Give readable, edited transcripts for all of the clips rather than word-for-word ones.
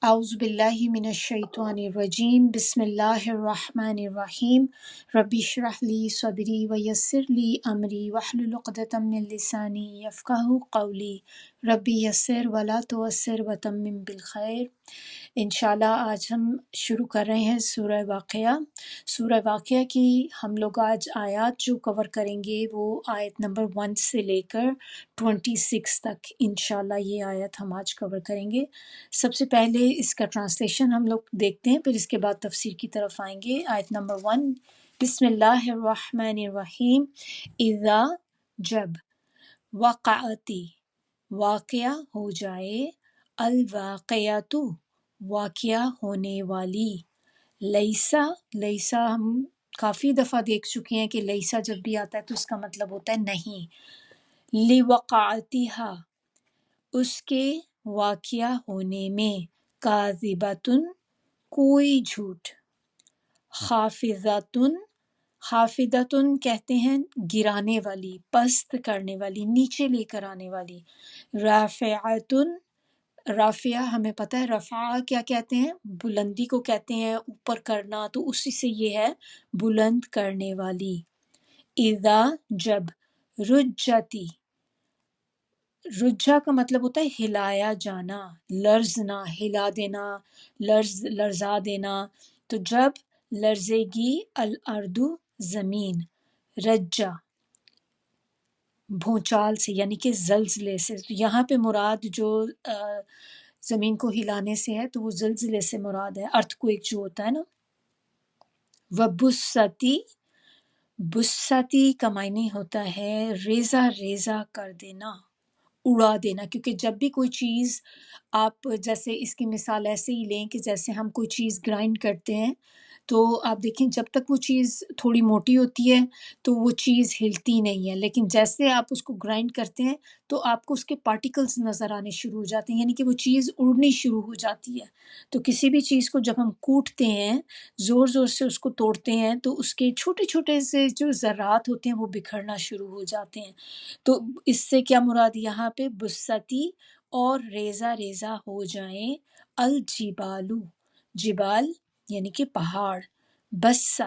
اعوذ باللہ من الشیطان الرجیم بسم اللہ الرحمن الرحیم رب اشرح لی صدری ویسر لی امری واحلل عقدۃ من لسانی یفقہوا قولی رب یسر ولا تعسر وتمم بالخیر۔ انشاءاللہ آج ہم شروع کر رہے ہیں سورہ واقعہ۔ سورہ واقعہ کی ہم لوگ آج آیات جو کور کریں گے وہ آیت نمبر 1 سے لے کر 26 تک انشاءاللہ یہ آیت ہم آج کور کریں گے۔ سب سے پہلے اس کا ٹرانسلیشن ہم لوگ دیکھتے ہیں، پھر اس کے بعد تفسیر کی طرف آئیں گے۔ آیت نمبر 1، بسم اللہ الرحمن الرحیم۔ اذا، جب، وقعتی، واقعہ ہو جائے، الواقعۃ، واقعہ ہونے والی، لیسا، لیسا ہم کافی دفعہ دیکھ چکے ہیں کہ لیسا جب بھی آتا ہے تو اس کا مطلب ہوتا ہے نہیں، لوقعتها، اس کے واقعہ ہونے میں، کاذبۃن، کوئی جھوٹ، خافضۃن، خافضۃن کہتے ہیں گرانے والی، پست کرنے والی، نیچے لے کر آنے والی، رافعۃن، رافعہ ہمیں پتہ ہے رفع کیا کہتے ہیں، بلندی کو کہتے ہیں، اوپر کرنا، تو اسی سے یہ ہے بلند کرنے والی۔ اذا، جب، رجتی، رجھا کا مطلب ہوتا ہے ہلایا جانا، لرزنا، ہلا دینا، لرزا دینا۔ تو جب لرزے گی الارض، زمین، رجا، بھونچال سے یعنی کہ زلزلے سے، تو یہاں پہ مراد جو زمین کو ہلانے سے ہے تو وہ زلزلے سے مراد ہے، ارتھ کوئک جو ہوتا ہے نا۔ وبستی، بستی کا معنی ہوتا ہے ریزہ ریزہ کر دینا، اڑا دینا، کیونکہ جب بھی کوئی چیز آپ جیسے اس کی مثال ایسے ہی لیں کہ جیسے ہم کوئی چیز گرائنڈ کرتے ہیں تو آپ دیکھیں جب تک وہ چیز تھوڑی موٹی ہوتی ہے تو وہ چیز ہلتی نہیں ہے، لیکن جیسے آپ اس کو گرائنڈ کرتے ہیں تو آپ کو اس کے پارٹیکلز نظر آنے شروع ہو جاتے ہیں، یعنی کہ وہ چیز اڑنی شروع ہو جاتی ہے۔ تو کسی بھی چیز کو جب ہم کوٹتے ہیں، زور زور سے اس کو توڑتے ہیں تو اس کے چھوٹے چھوٹے سے جو ذرات ہوتے ہیں وہ بکھرنا شروع ہو جاتے ہیں۔ تو اس سے کیا مراد یہاں پہ بستی اور ریزہ ریزہ ہو جائیں، الجبالو، جبال یعنی کہ پہاڑ، بسا،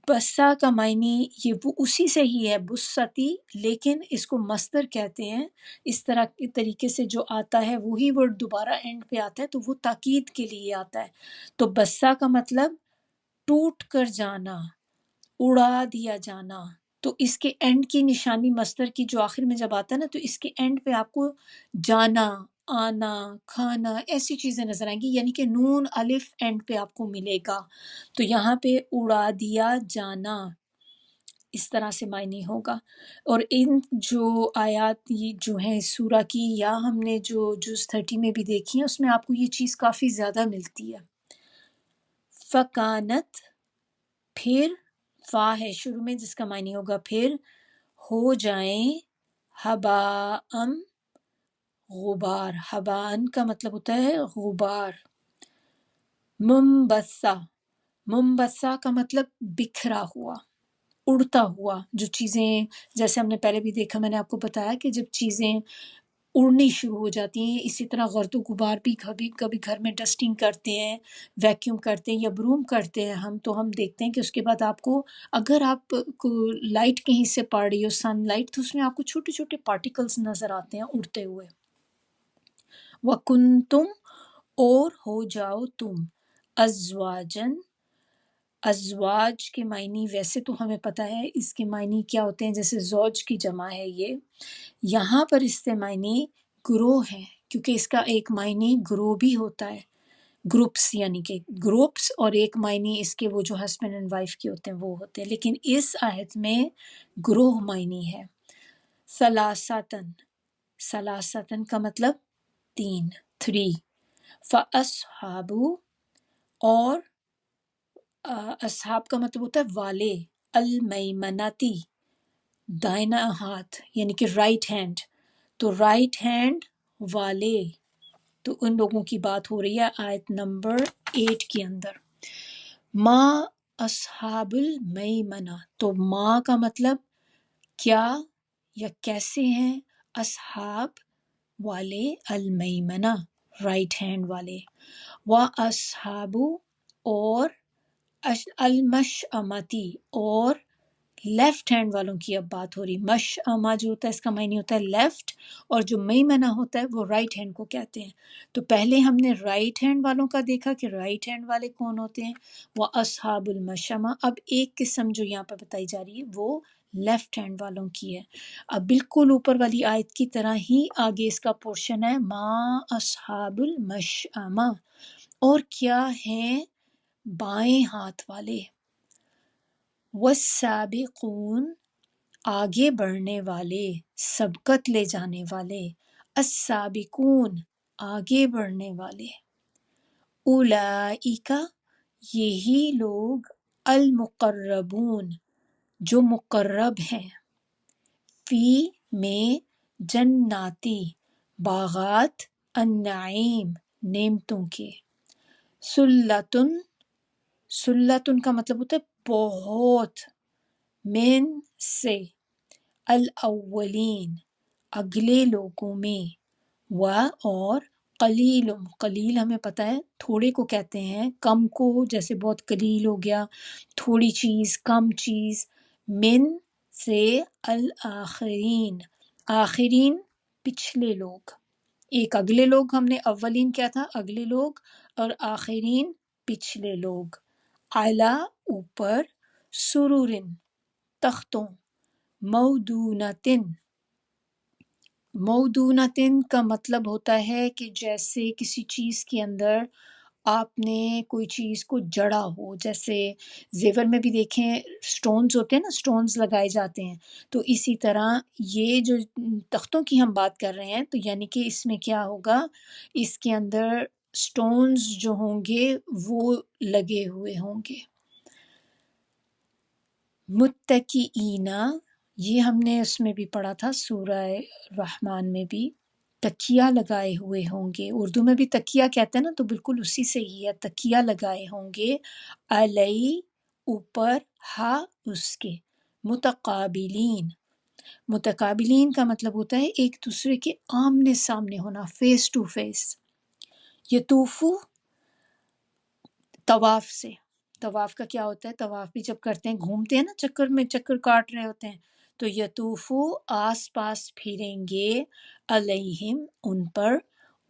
بسا کا معنی یہ وہ اسی سے ہی ہے بستی، لیکن اس کو مصدر کہتے ہیں۔ اس طرح کے طریقے سے جو آتا ہے وہی ورڈ دوبارہ اینڈ پہ آتا ہے تو وہ تاکید کے لیے آتا ہے۔ تو بسا کا مطلب ٹوٹ کر جانا، اڑا دیا جانا۔ تو اس کے اینڈ کی نشانی مصدر کی جو آخر میں جب آتا ہے نا تو اس کے اینڈ پہ آپ کو جانا، آنا، کھانا، ایسی چیزیں نظر آئیں گی، یعنی کہ نون الف اینڈ پہ آپ کو ملے گا۔ تو یہاں پہ اڑا دیا جانا اس طرح سے معنی ہوگا۔ اور ان جو آیات یہ جو ہیں اس سورہ کی یا ہم نے جو جز 30 میں بھی دیکھی ہیں اس میں آپ کو یہ چیز کافی زیادہ ملتی ہے۔ فکانت، پھر، فا ہے شروع میں جس کا معنی ہوگا پھر، ہو جائیں، ہباءم، غبار، ہباءن کا مطلب ہوتا ہے غبار، منبثہ، منبثہ کا مطلب بکھرا ہوا، اڑتا ہوا، جو چیزیں جیسے ہم نے پہلے بھی دیکھا، میں نے آپ کو بتایا کہ جب چیزیں اڑنی شروع ہو جاتی ہیں، اسی طرح غرد و غبار بھی کبھی کبھی گھر میں ڈسٹنگ کرتے ہیں، ویکیوم کرتے ہیں یا بروم کرتے ہیں ہم، تو ہم دیکھتے ہیں کہ اس کے بعد آپ کو اگر آپ کو لائٹ کہیں سے پڑ رہی ہو، سن لائٹ، تو اس میں آپ کو چھوٹے چھوٹے پارٹیکلز نظر آتے ہیں اڑتے ہوئے۔ وَكُنْتُمْ، اور ہو جاؤ تم، ازواجن، ازواج کے معنی ویسے تو ہمیں پتہ ہے اس کے معنی کیا ہوتے ہیں، جیسے زوج کی جمع ہے یہ، یہاں پر اس سے معنی گروہ ہے، کیونکہ اس کا ایک معنی گروہ بھی ہوتا ہے، گروپس یعنی کہ گروپس، اور ایک معنی اس کے وہ جو ہسبینڈ اینڈ وائف کے ہوتے ہیں وہ ہوتے ہیں، لیکن اس آیت میں گروہ معنی ہے۔ ثلاثتن، ثلاثتن کا مطلب تین، 3، فاصحاب، اور اصحاب کا مطلب ہوتا ہے والے، المیمنتی، دائنا ہاتھ یعنی کہ رائٹ ہینڈ، تو رائٹ ہینڈ والے، تو ان لوگوں کی بات ہو رہی ہے آیت نمبر 8 کے اندر۔ ما اصحاب المیمنہ، تو ما کا مطلب کیا یا کیسے ہیں، اصحاب والے، المیمنہ رائٹ ہینڈ والے، وَأَصْحَابُ اور المشأمتی اور لیفٹ ہینڈ والوں کی اب بات ہو رہی۔ مشأمہ جو ہوتا ہے اس کا معنی ہوتا ہے لیفٹ، اور جو میمنہ ہوتا ہے وہ رائٹ ہینڈ کو کہتے ہیں۔ تو پہلے ہم نے رائٹ ہینڈ والوں کا دیکھا کہ رائٹ ہینڈ والے کون ہوتے ہیں، وہ اصحاب المشأمہ۔ اب ایک قسم جو یہاں پہ بتائی جا رہی ہے وہ لیفٹ ہینڈ والوں کی ہے۔ اب بالکل اوپر والی آیت کی طرح ہی آگے اس کا پورشن ہے، ما اصحاب المشأمہ، اور کیا ہیں بائیں ہاتھ والے، والسابقون آگے بڑھنے والے، سبقت لے جانے والے، السابقون آگے بڑھنے والے، اولئک یہی لوگ، المقربون جو مقرب ہیں، فی میں جناتی باغات، النعیم نعمتوں کے، سلتن سلتن کا مطلب ہوتا ہے بہت، من سے، الاولین اگلے لوگوں میں، و اور قلیل قلیل ہمیں پتہ ہے تھوڑے کو کہتے ہیں، کم کو، جیسے بہت قلیل ہو گیا تھوڑی چیز، کم چیز، من سے، الآخرین آخرین پچھلے لوگ، ایک اگلے لوگ، ہم نے اولین کیا تھا اگلے لوگ، اور آخرین پچھلے لوگ، اعلیٰ اوپر، سرورن تختوں، مودونتن مودونتن کا مطلب ہوتا ہے کہ جیسے کسی چیز کے اندر آپ نے کوئی چیز کو جڑا ہو، جیسے زیور میں بھی دیکھیں سٹونز ہوتے ہیں نا، سٹونز لگائے جاتے ہیں، تو اسی طرح یہ جو تختوں کی ہم بات کر رہے ہیں تو یعنی کہ اس میں کیا ہوگا، اس کے اندر سٹونز جو ہوں گے وہ لگے ہوئے ہوں گے۔ متکئین یہ ہم نے اس میں بھی پڑھا تھا سورہ رحمان میں بھی، تکیہ لگائے ہوئے ہوں گے، اردو میں بھی تکیہ کہتے ہیں نا، تو بالکل اسی سے ہی ہے، تکیہ لگائے ہوں گے، علی اوپر، ہا اس کے، متقابلین متقابلین کا مطلب ہوتا ہے ایک دوسرے کے آمنے سامنے ہونا، فیس ٹو فیس۔ یطوفو طواف سے، طواف کا کیا ہوتا ہے، طواف بھی جب کرتے ہیں گھومتے ہیں نا، چکر میں چکر کاٹ رہے ہوتے ہیں، تو یطوفو آس پاس پھریں گے، علیہم ان پر،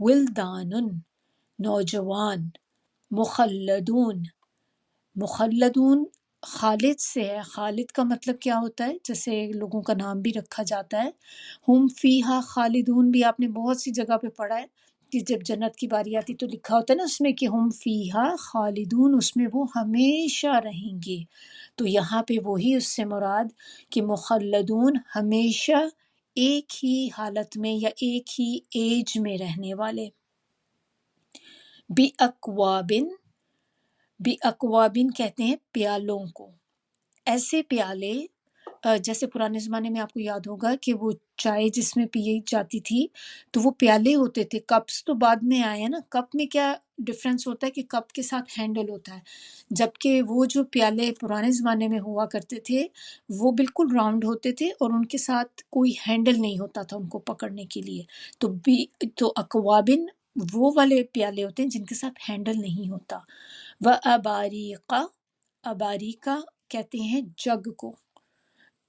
ولدان نوجوان، مخلدون مخلدون خالد سے ہے، خالد کا مطلب کیا ہوتا ہے، جیسے لوگوں کا نام بھی رکھا جاتا ہے، ہم فیہا خالدون بھی آپ نے بہت سی جگہ پہ پڑھا ہے کہ جب جنت کی باری آتی تو لکھا ہوتا ہے نا اس میں کہ ہم فیہا خالدون، اس میں وہ ہمیشہ رہیں گے، تو یہاں پہ وہی اس سے مراد کہ مخلدون ہمیشہ ایک ہی حالت میں یا ایک ہی ایج میں رہنے والے، بی اکوابن بی اکوابن کہتے ہیں پیالوں کو، ایسے پیالے جیسے پرانے زمانے میں آپ کو یاد ہوگا کہ وہ چائے جس میں پی جاتی تھی تو وہ پیالے ہوتے تھے، کپس تو بعد میں آئے ہیں نا، کپ میں کیا ڈفرینس ہوتا ہے کہ کپ کے ساتھ ہینڈل ہوتا ہے، جبکہ وہ جو پیالے پرانے زمانے میں ہوا کرتے تھے وہ بالکل راؤنڈ ہوتے تھے اور ان کے ساتھ کوئی ہینڈل نہیں ہوتا تھا ان کو پکڑنے کے لیے، تو اکوابن وہ والے پیالے ہوتے ہیں جن کے ساتھ ہینڈل نہیں ہوتا، و اباریقہ اباریکہ کہتے ہیں جگ کو،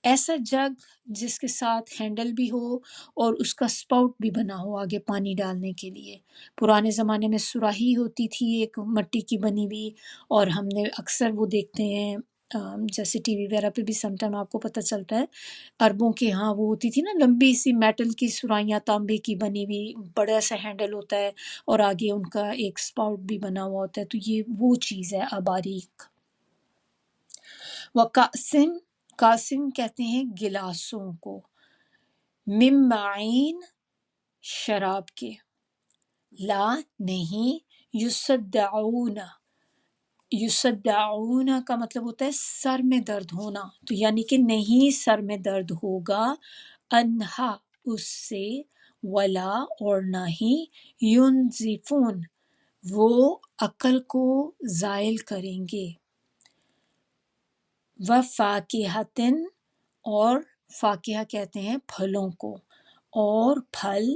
ایسا جگ جس کے ساتھ ہینڈل بھی ہو اور اس کا سپاؤٹ بھی بنا ہو آگے پانی ڈالنے کے لیے، پرانے زمانے میں سراہی ہوتی تھی ایک مٹی کی بنی ہوئی، اور ہم نے اکثر وہ دیکھتے ہیں جیسے ٹی وی وغیرہ پہ بھی سم ٹائم آپ کو پتہ چلتا ہے، عربوں کے ہاں وہ ہوتی تھی نا لمبی سی میٹل کی سرائیاں تانبے کی بنی ہوئی، بڑا سا ہینڈل ہوتا ہے اور آگے ان کا ایک سپاؤٹ بھی بنا ہوا ہوتا ہے، تو یہ وہ چیز ہے اباریک۔ وَقَأْسٍ قاسم کہتے ہیں گلاسوں کو، من معین شراب کے، لا نہیں، یصدعون یصدعون کا مطلب ہوتا ہے سر میں درد ہونا، تو یعنی کہ نہیں سر میں درد ہوگا، انہا اس سے، ولا اور نہ ہی، ینزفون وہ عقل کو زائل کریں گے، وفاکہتن اور فاکہہ کہتے ہیں پھلوں کو، اور پھل،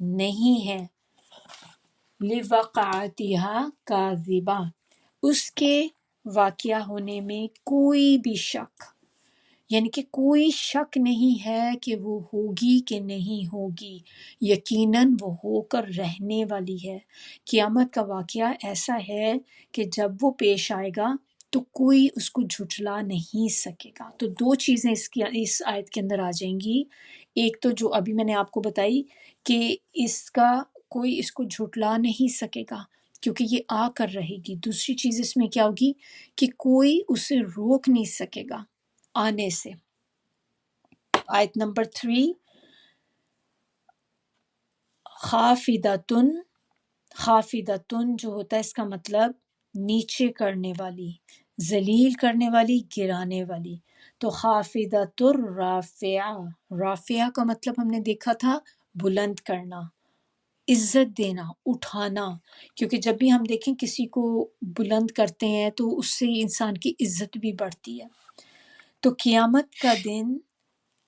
نہیں ہے، لِوَقْعَتِہَا کاذبہ، اس کے واقعہ ہونے میں کوئی بھی شک، یعنی کہ کوئی شک نہیں ہے کہ وہ ہوگی کہ نہیں ہوگی، یقیناً وہ ہو کر رہنے والی ہے۔ قیامت کا واقعہ ایسا ہے کہ جب وہ پیش آئے گا تو کوئی اس کو جھٹلا نہیں سکے گا۔ تو دو چیزیں اس آیت کے اندر آ جائیں گی۔ ایک تو جو ابھی میں نے آپ کو بتائی کہ کوئی اس کو جھٹلا نہیں سکے گا کیونکہ یہ آ کر رہے گی۔ دوسری چیز اس میں کیا ہوگی کہ کوئی اسے روک نہیں سکے گا آنے سے۔ آیت نمبر 3، خافدتن، خافدتن جو ہوتا ہے اس کا مطلب نیچے کرنے والی، ذلیل کرنے والی، گرانے والی۔ تو خافدۃ الرافعہ، رافعہ کا مطلب ہم نے دیکھا تھا بلند کرنا، عزت دینا، اٹھانا، کیونکہ جب بھی ہم دیکھیں کسی کو بلند کرتے ہیں تو اس سے انسان کی عزت بھی بڑھتی ہے۔ تو قیامت کا دن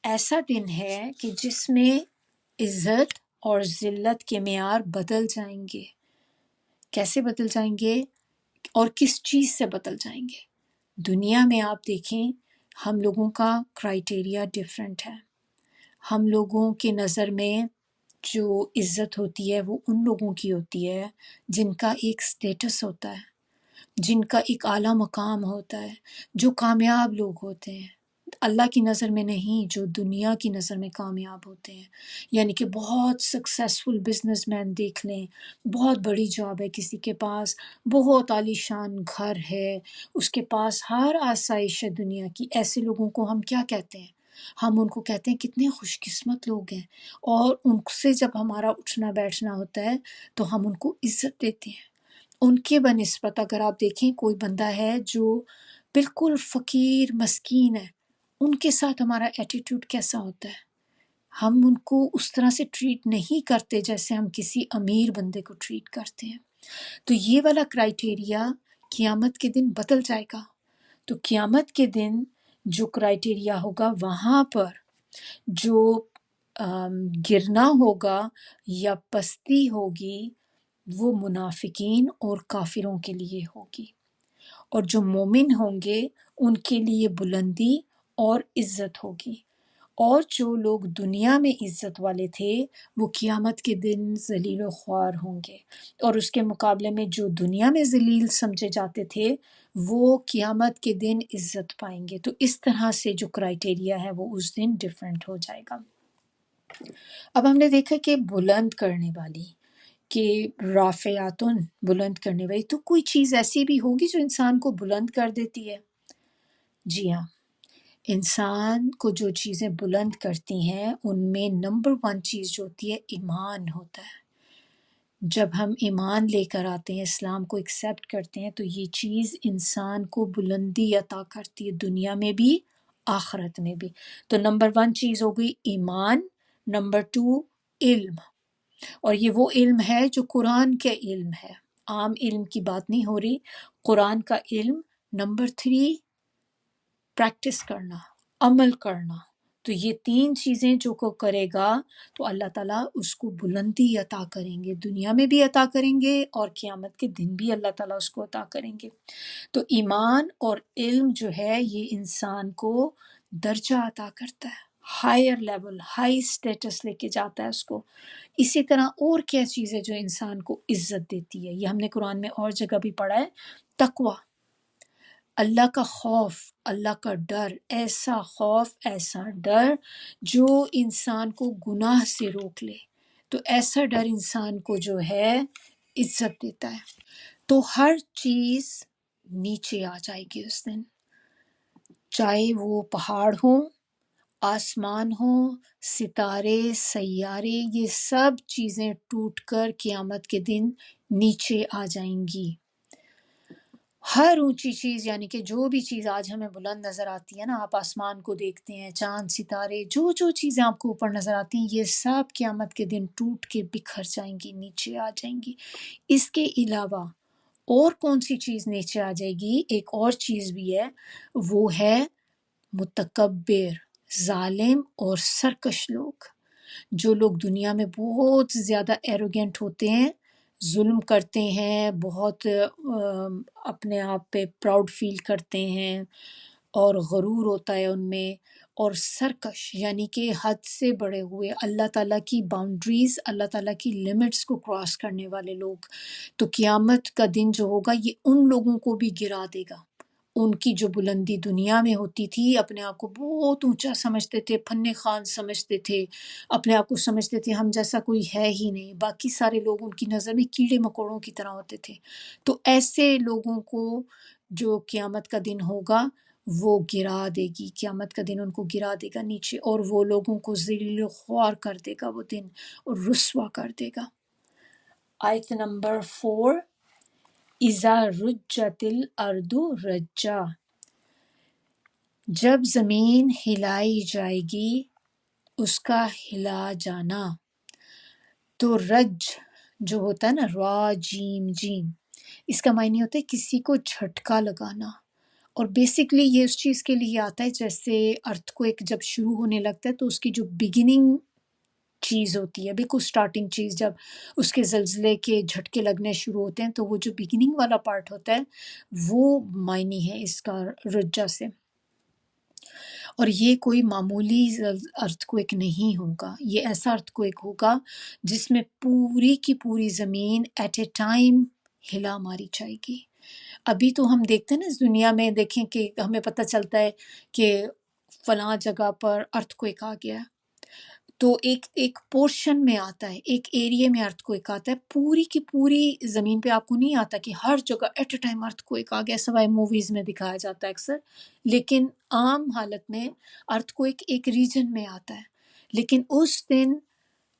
ایسا دن ہے کہ جس میں عزت اور ذلت کے معیار بدل جائیں گے۔ کیسے بدل جائیں گے اور کس چیز سے بدل جائیں گے؟ دنیا میں آپ دیکھیں ہم لوگوں کا کرائیٹیریا ڈیفرنٹ ہے۔ ہم لوگوں کے نظر میں جو عزت ہوتی ہے وہ ان لوگوں کی ہوتی ہے جن کا ایک سٹیٹس ہوتا ہے، جن کا ایک اعلیٰ مقام ہوتا ہے، جو کامیاب لوگ ہوتے ہیں۔ اللہ کی نظر میں نہیں، جو دنیا کی نظر میں کامیاب ہوتے ہیں، یعنی کہ بہت سکسیسفل بزنس مین دیکھ لیں، بہت بڑی جاب ہے کسی کے پاس، بہت عالی شان گھر ہے، اس کے پاس ہر آسائش ہے دنیا کی۔ ایسے لوگوں کو ہم کیا کہتے ہیں؟ ہم ان کو کہتے ہیں کتنے خوش قسمت لوگ ہیں، اور ان سے جب ہمارا اٹھنا بیٹھنا ہوتا ہے تو ہم ان کو عزت دیتے ہیں۔ ان کے بنسبت اگر آپ دیکھیں کوئی بندہ ہے جو بالکل فقیر مسکین ہے، ان کے ساتھ ہمارا ایٹیٹیوڈ کیسا ہوتا ہے؟ ہم ان کو اس طرح سے ٹریٹ نہیں کرتے جیسے ہم کسی امیر بندے کو ٹریٹ کرتے ہیں۔ تو یہ والا کرائیٹیریا قیامت کے دن بدل جائے گا۔ تو قیامت کے دن جو کرائیٹیریا ہوگا وہاں پر جو گرنا ہوگا یا پستی ہوگی وہ منافقین اور کافروں کے لیے ہوگی، اور جو مومن ہوں گے ان کے لیے بلندی اور عزت ہوگی۔ اور جو لوگ دنیا میں عزت والے تھے وہ قیامت کے دن ذلیل و خوار ہوں گے، اور اس کے مقابلے میں جو دنیا میں ذلیل سمجھے جاتے تھے وہ قیامت کے دن عزت پائیں گے۔ تو اس طرح سے جو کرائیٹیریا ہے وہ اس دن ڈیفرنٹ ہو جائے گا۔ اب ہم نے دیکھا کہ بلند کرنے والی، کہ رافعاتن بلند کرنے والی، تو کوئی چیز ایسی بھی ہوگی جو انسان کو بلند کر دیتی ہے؟ جی ہاں، انسان کو جو چیزیں بلند کرتی ہیں ان میں نمبر 1 چیز جو ہوتی ہے ایمان ہوتا ہے۔ جب ہم ایمان لے کر آتے ہیں، اسلام کو ایکسیپٹ کرتے ہیں، تو یہ چیز انسان کو بلندی عطا کرتی ہے، دنیا میں بھی آخرت میں بھی۔ تو نمبر 1 چیز ہو گئی ایمان، نمبر 2 علم، اور یہ وہ علم ہے جو قرآن کے علم ہے، عام علم کی بات نہیں ہو رہی، قرآن کا علم۔ نمبر 3 پریکٹس کرنا، عمل کرنا۔ تو یہ 3 چیزیں جو کو کرے گا تو اللہ تعالیٰ اس کو بلندی عطا کریں گے، دنیا میں بھی عطا کریں گے اور قیامت کے دن بھی اللہ تعالیٰ اس کو عطا کریں گے۔ تو ایمان اور علم جو ہے یہ انسان کو درجہ عطا کرتا ہے، ہائر لیول، ہائی سٹیٹس لے کے جاتا ہے اس کو۔ اسی طرح اور کیا چیز ہے جو انسان کو عزت دیتی ہے؟ یہ ہم نے قرآن میں اور جگہ بھی پڑھا ہے، تقوی، اللہ کا خوف، اللہ کا ڈر، ایسا خوف، ایسا ڈر جو انسان کو گناہ سے روک لے۔ تو ایسا ڈر انسان کو جو ہے عزت دیتا ہے۔ تو ہر چیز نیچے آ جائے گی اس دن، چاہے وہ پہاڑ ہوں، آسمان ہوں، ستارے، سیارے، یہ سب چیزیں ٹوٹ کر قیامت کے دن نیچے آ جائیں گی۔ ہر اونچی چیز، یعنی کہ جو بھی چیز آج ہمیں بلند نظر آتی ہے نا، آپ آسمان کو دیکھتے ہیں، چاند ستارے، جو چیزیں آپ کو اوپر نظر آتی ہیں، یہ سب قیامت کے دن ٹوٹ کے بکھر جائیں گی، نیچے آ جائیں گی۔ اس کے علاوہ اور کون سی چیز نیچے آ جائے گی؟ ایک اور چیز بھی ہے، وہ ہے متکبر، ظالم اور سرکش لوگ۔ جو لوگ دنیا میں بہت زیادہ ایروگینٹ ہوتے ہیں، ظلم کرتے ہیں، بہت اپنے آپ پہ پراؤڈ فیل کرتے ہیں اور غرور ہوتا ہے ان میں، اور سرکش یعنی کہ حد سے بڑے ہوئے، اللہ تعالیٰ کی باؤنڈریز، اللہ تعالیٰ کی لمٹس کو کراس کرنے والے لوگ، تو قیامت کا دن جو ہوگا یہ ان لوگوں کو بھی گرا دے گا۔ ان کی جو بلندی دنیا میں ہوتی تھی، اپنے آپ کو بہت اونچا سمجھتے تھے، فن خوان سمجھتے تھے، اپنے آپ کو سمجھتے تھے ہم جیسا کوئی ہے ہی نہیں، باقی سارے لوگ ان کی نظر میں کیڑے مکوڑوں کی طرح ہوتے تھے۔ تو ایسے لوگوں کو جو قیامت کا دن ہوگا وہ گرا دے گی، قیامت کا دن ان کو گرا دے گا نیچے، اور وہ لوگوں کو ذلیل و خوار کر دے گا وہ دن، اور رسوا کر دے گا۔ آیت نمبر 4، اذا رجت الارض رجا، جب زمین ہلائی جائے گی اس کا ہلا جانا۔ تو رج جو ہوتا ہے نا، را جیم جیم، اس کا معنی ہوتا ہے کسی کو جھٹکا لگانا، اور بیسکلی یہ اس چیز کے لیے آتا ہے جیسے ارتھ کو ایک جب شروع ہونے لگتا ہے تو اس کی جو بگننگ چیز ہوتی ہے، بالکل سٹارٹنگ چیز، جب اس کے زلزلے کے جھٹکے لگنے شروع ہوتے ہیں تو وہ جو بگننگ والا پارٹ ہوتا ہے وہ معنی ہے اس کا رجا سے۔ اور یہ کوئی معمولی ارتھ کوئک نہیں ہوگا، یہ ایسا ارتھ کوئک ہوگا جس میں پوری کی پوری زمین ایٹ اے ٹائم ہلا ماری جائے گی۔ ابھی تو ہم دیکھتے ہیں نا اس دنیا میں، دیکھیں کہ ہمیں پتہ چلتا ہے کہ فلاں جگہ پر ارتھ کوئک آ گیا، تو ایک پورشن میں آتا ہے، ایک ایریے میں ارتھ کوئک آتا ہے، پوری کی پوری زمین پہ آپ کو نہیں آتا کہ ہر جگہ at a time earthquake آ گیا، سوائے موویز میں دکھایا جاتا ہے اکثر، لیکن عام حالت میں ارتھ کوئک ایک ریجن میں آتا ہے، لیکن اس دن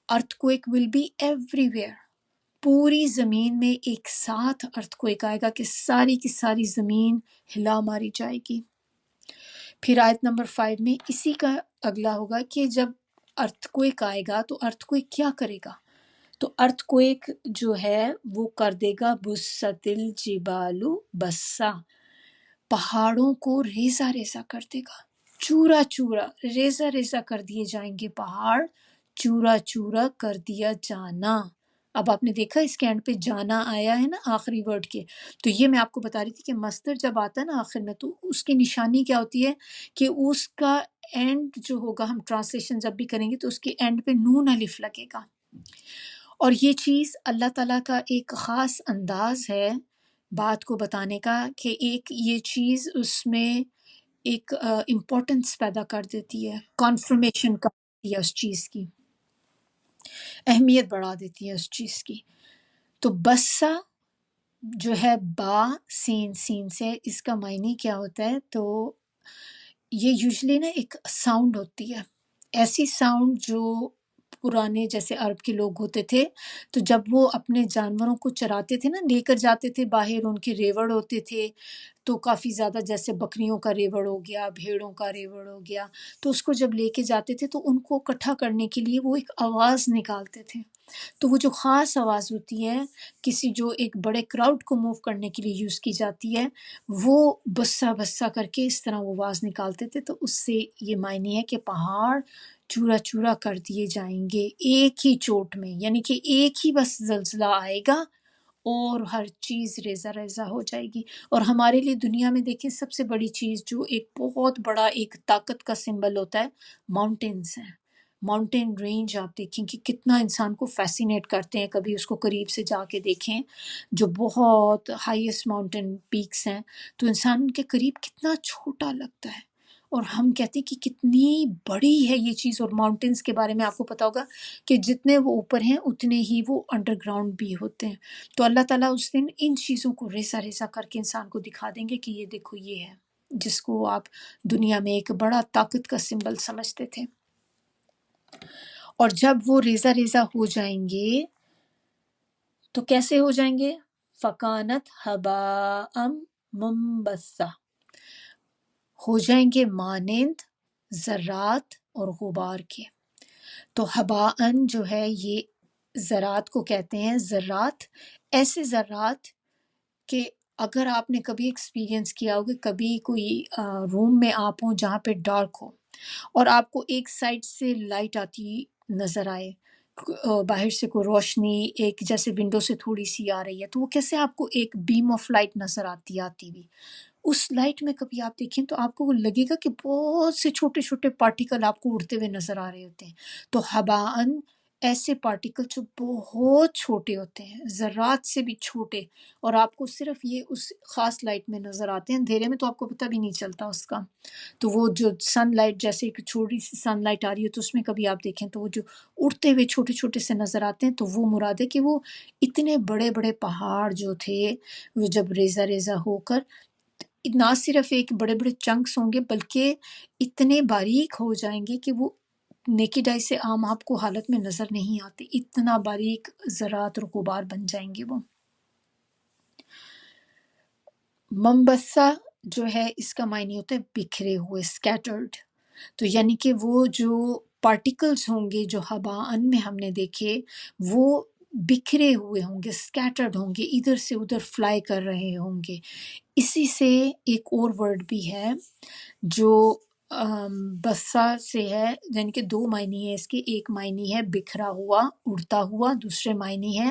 earthquake will be everywhere, پوری زمین میں ایک ساتھ ارتھ کوئک آئے گا کہ ساری کی ساری زمین ہلا ماری جائے گی۔ پھر آیت نمبر 5 میں اسی کا اگلا ہوگا کہ جب ارتھ کوئک آئے گا تو ارتھ کوئک کیا کرے گا؟ تو ارتھ کوئک جو ہے وہ کر دے گا بست الجبال بسا، پہاڑوں کو ریزہ ریزہ کر دے گا، چورا چورا، ریزہ ریزہ کر دیے جائیں گے پہاڑ، چورا چورا کر دیا جانا۔ اب آپ نے دیکھا اس کے اینڈ پہ جانا آیا ہے نا آخری ورڈ کے، تو یہ میں آپ کو بتا رہی تھی کہ مصدر جب آتا ہے نا آخر میں تو اس کی نشانی کیا ہوتی ہے کہ اس کا اینڈ جو ہوگا، ہم ٹرانسلیشن جب بھی کریں گے تو اس کے اینڈ پہ نون الف لگے گا، اور یہ چیز اللہ تعالیٰ کا ایک خاص انداز ہے بات کو بتانے کا، کہ ایک یہ چیز اس میں ایک امپورٹنس پیدا کر دیتی ہے، کانفرمیشن کر دیتی ہے اس چیز کی، اہمیت بڑھا دیتی ہے اس چیز کی۔ تو بسا جو ہے با سین سین سے، اس کا معنی کیا ہوتا ہے؟ تو یہ یوزلی نا ایک ساؤنڈ ہوتی ہے، ایسی ساؤنڈ جو پرانے جیسے عرب کے لوگ ہوتے تھے تو جب وہ اپنے جانوروں کو چراتے تھے نا، لے کر جاتے تھے باہر، ان کے ریوڑ ہوتے تھے تو کافی زیادہ، جیسے بکریوں کا ریوڑ ہو گیا، بھیڑوں کا ریوڑ ہو گیا، تو اس کو جب لے کے جاتے تھے تو ان کو اکٹھا کرنے کے لیے وہ ایک آواز نکالتے تھے، تو وہ جو خاص آواز ہوتی ہے کسی جو ایک بڑے کراؤڈ کو موو کرنے کے لیے یوز کی جاتی ہے، وہ بسا بسا کر کے اس طرح وہ آواز نکالتے تھے، تو اس سے یہ معنی ہے کہ پہاڑ چورا چورا کر دیے جائیں گے ایک ہی چوٹ میں، یعنی کہ ایک ہی بس زلزلہ آئے گا اور ہر چیز ریزہ ریزہ ہو جائے گی۔ اور ہمارے لیے دنیا میں دیکھیں سب سے بڑی چیز جو ایک بہت بڑا ایک طاقت کا سمبل ہوتا ہے، ماؤنٹینز ہیں، ماؤنٹین رینج۔ آپ دیکھیں کہ کتنا انسان کو فیسینیٹ کرتے ہیں، کبھی اس کو قریب سے جا کے دیکھیں، جو بہت ہائیسٹ ماؤنٹین پیکس ہیں تو انسان کے قریب کتنا چھوٹا لگتا ہے، اور ہم کہتے ہیں کہ کتنی بڑی ہے یہ چیز۔ اور ماؤنٹینز کے بارے میں آپ کو پتا ہوگا کہ جتنے وہ اوپر ہیں اتنے ہی وہ انڈر گراؤنڈ بھی ہوتے ہیں، تو اللہ تعالیٰ اس دن ان چیزوں کو ریزہ ریزہ کر کے انسان کو دکھا دیں گے کہ یہ دیکھو یہ ہے، جس کو آپ دنیا میں ایک بڑا طاقت کا سمبل سمجھتے تھے۔ اور جب وہ ریزہ ریزہ ہو جائیں گے تو کیسے ہو جائیں گے؟ فَكَانَتْ هَبَاءً مُنبَثًّا، ہو جائیں گے مانند ذرات اور غبار کے۔ تو ہباءً جو ہے یہ ذرات کو کہتے ہیں، ذرات، ایسے ذرات کہ اگر آپ نے کبھی ایکسپیرینس کیا ہوگا، کبھی کوئی روم میں آپ ہوں جہاں پہ ڈارک ہو اور آپ کو ایک سائڈ سے لائٹ آتی نظر آئے، باہر سے کوئی روشنی ایک جیسے ونڈو سے تھوڑی سی آ رہی ہے تو وہ کیسے آپ کو ایک بیم آف لائٹ نظر آتی ہوئی، اس لائٹ میں کبھی آپ دیکھیں تو آپ کو وہ لگے گا کہ بہت سے چھوٹے چھوٹے پارٹیکل آپ کو اڑتے ہوئے نظر آ رہے ہوتے ہیں۔ تو حباً ایسے پارٹیکل جو بہت چھوٹے ہوتے ہیں، ذرات سے بھی چھوٹے، اور آپ کو صرف یہ اس خاص لائٹ میں نظر آتے ہیں، اندھیرے میں تو آپ کو پتہ بھی نہیں چلتا اس کا۔ تو وہ جو سن لائٹ، جیسے ایک چھوٹی سی سن لائٹ آ رہی ہے تو اس میں کبھی آپ دیکھیں تو وہ جو اڑتے ہوئے چھوٹے چھوٹے سے نظر آتے ہیں، تو وہ مراد ہے کہ وہ اتنے بڑے بڑے پہاڑ جو تھے وہ جب ریزہ ریزہ ہو کر نہ صرف ایک بڑے بڑے چنکس ہوں گے بلکہ اتنے باریک ہو جائیں گے کہ وہ نیکڈ آئی سے عام آپ کو حالت میں نظر نہیں آتے، اتنا باریک ذرات اور غبار بن جائیں گے وہ۔ منبسا جو ہے اس کا معنی ہوتا ہے بکھرے ہوئے، اسکیٹرڈ، تو یعنی کہ وہ جو پارٹیکلز ہوں گے جو ہباً میں ہم نے دیکھے وہ بکھرے ہوئے ہوں گے، اسکیٹرڈ ہوں گے، ادھر سے ادھر فلائی کر رہے ہوں گے۔ اسی سے ایک اور ورڈ بھی ہے جو بسا سے ہے، یعنی کہ دو معنی ہے اس کے، ایک معنی ہے بکھرا ہوا، اڑتا ہوا، دوسرے معنی ہے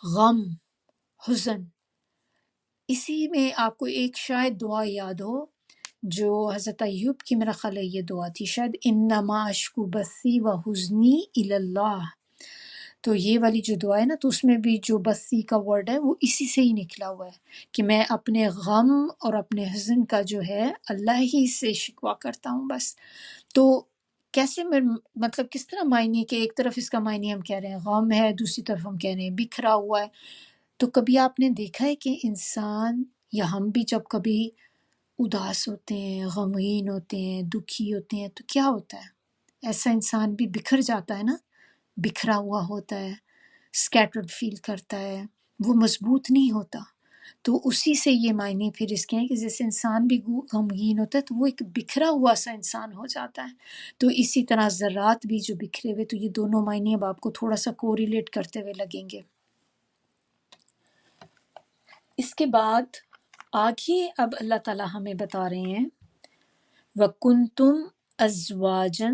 غم، حزن۔ اسی میں آپ کو ایک شاید دعا یاد ہو جو حضرت ایوب کی، میرا خیال ہے یہ دعا تھی شاید، انما اشکو بثی و حزنی الی اللہ، تو یہ والی جو دعا ہے نا، تو اس میں بھی جو بثی کا ورڈ ہے وہ اسی سے ہی نکلا ہوا ہے کہ میں اپنے غم اور اپنے حزن کا جو ہے اللہ ہی سے شکوہ کرتا ہوں بس۔ تو کیسے میں مطلب کس طرح معنی کہ ایک طرف اس کا معنی ہم کہہ رہے ہیں غم ہے، دوسری طرف ہم کہہ رہے ہیں بکھرا ہوا ہے۔ تو کبھی آپ نے دیکھا ہے کہ انسان یا ہم بھی جب کبھی اداس ہوتے ہیں، غمگین ہوتے ہیں، دکھی ہوتے ہیں تو کیا ہوتا ہے؟ ایسا انسان بھی بکھر جاتا ہے نا، بکھرا ہوا ہوتا ہے، اسکیٹرڈ فیل کرتا ہے، وہ مضبوط نہیں ہوتا۔ تو اسی سے یہ معنی پھر اس کے ہیں کہ جیسے انسان بھی غمگین ہوتا ہے تو وہ ایک بکھرا ہوا سا انسان ہو جاتا ہے، تو اسی طرح ذرات بھی جو بکھرے ہوئے، تو یہ دونوں معنی اب آپ کو تھوڑا سا کوریلیٹ کرتے ہوئے لگیں گے۔ اس کے بعد آگے اب اللہ تعالیٰ ہمیں بتا رہے ہیں وَكُنْتُمْ أَزْوَاجًا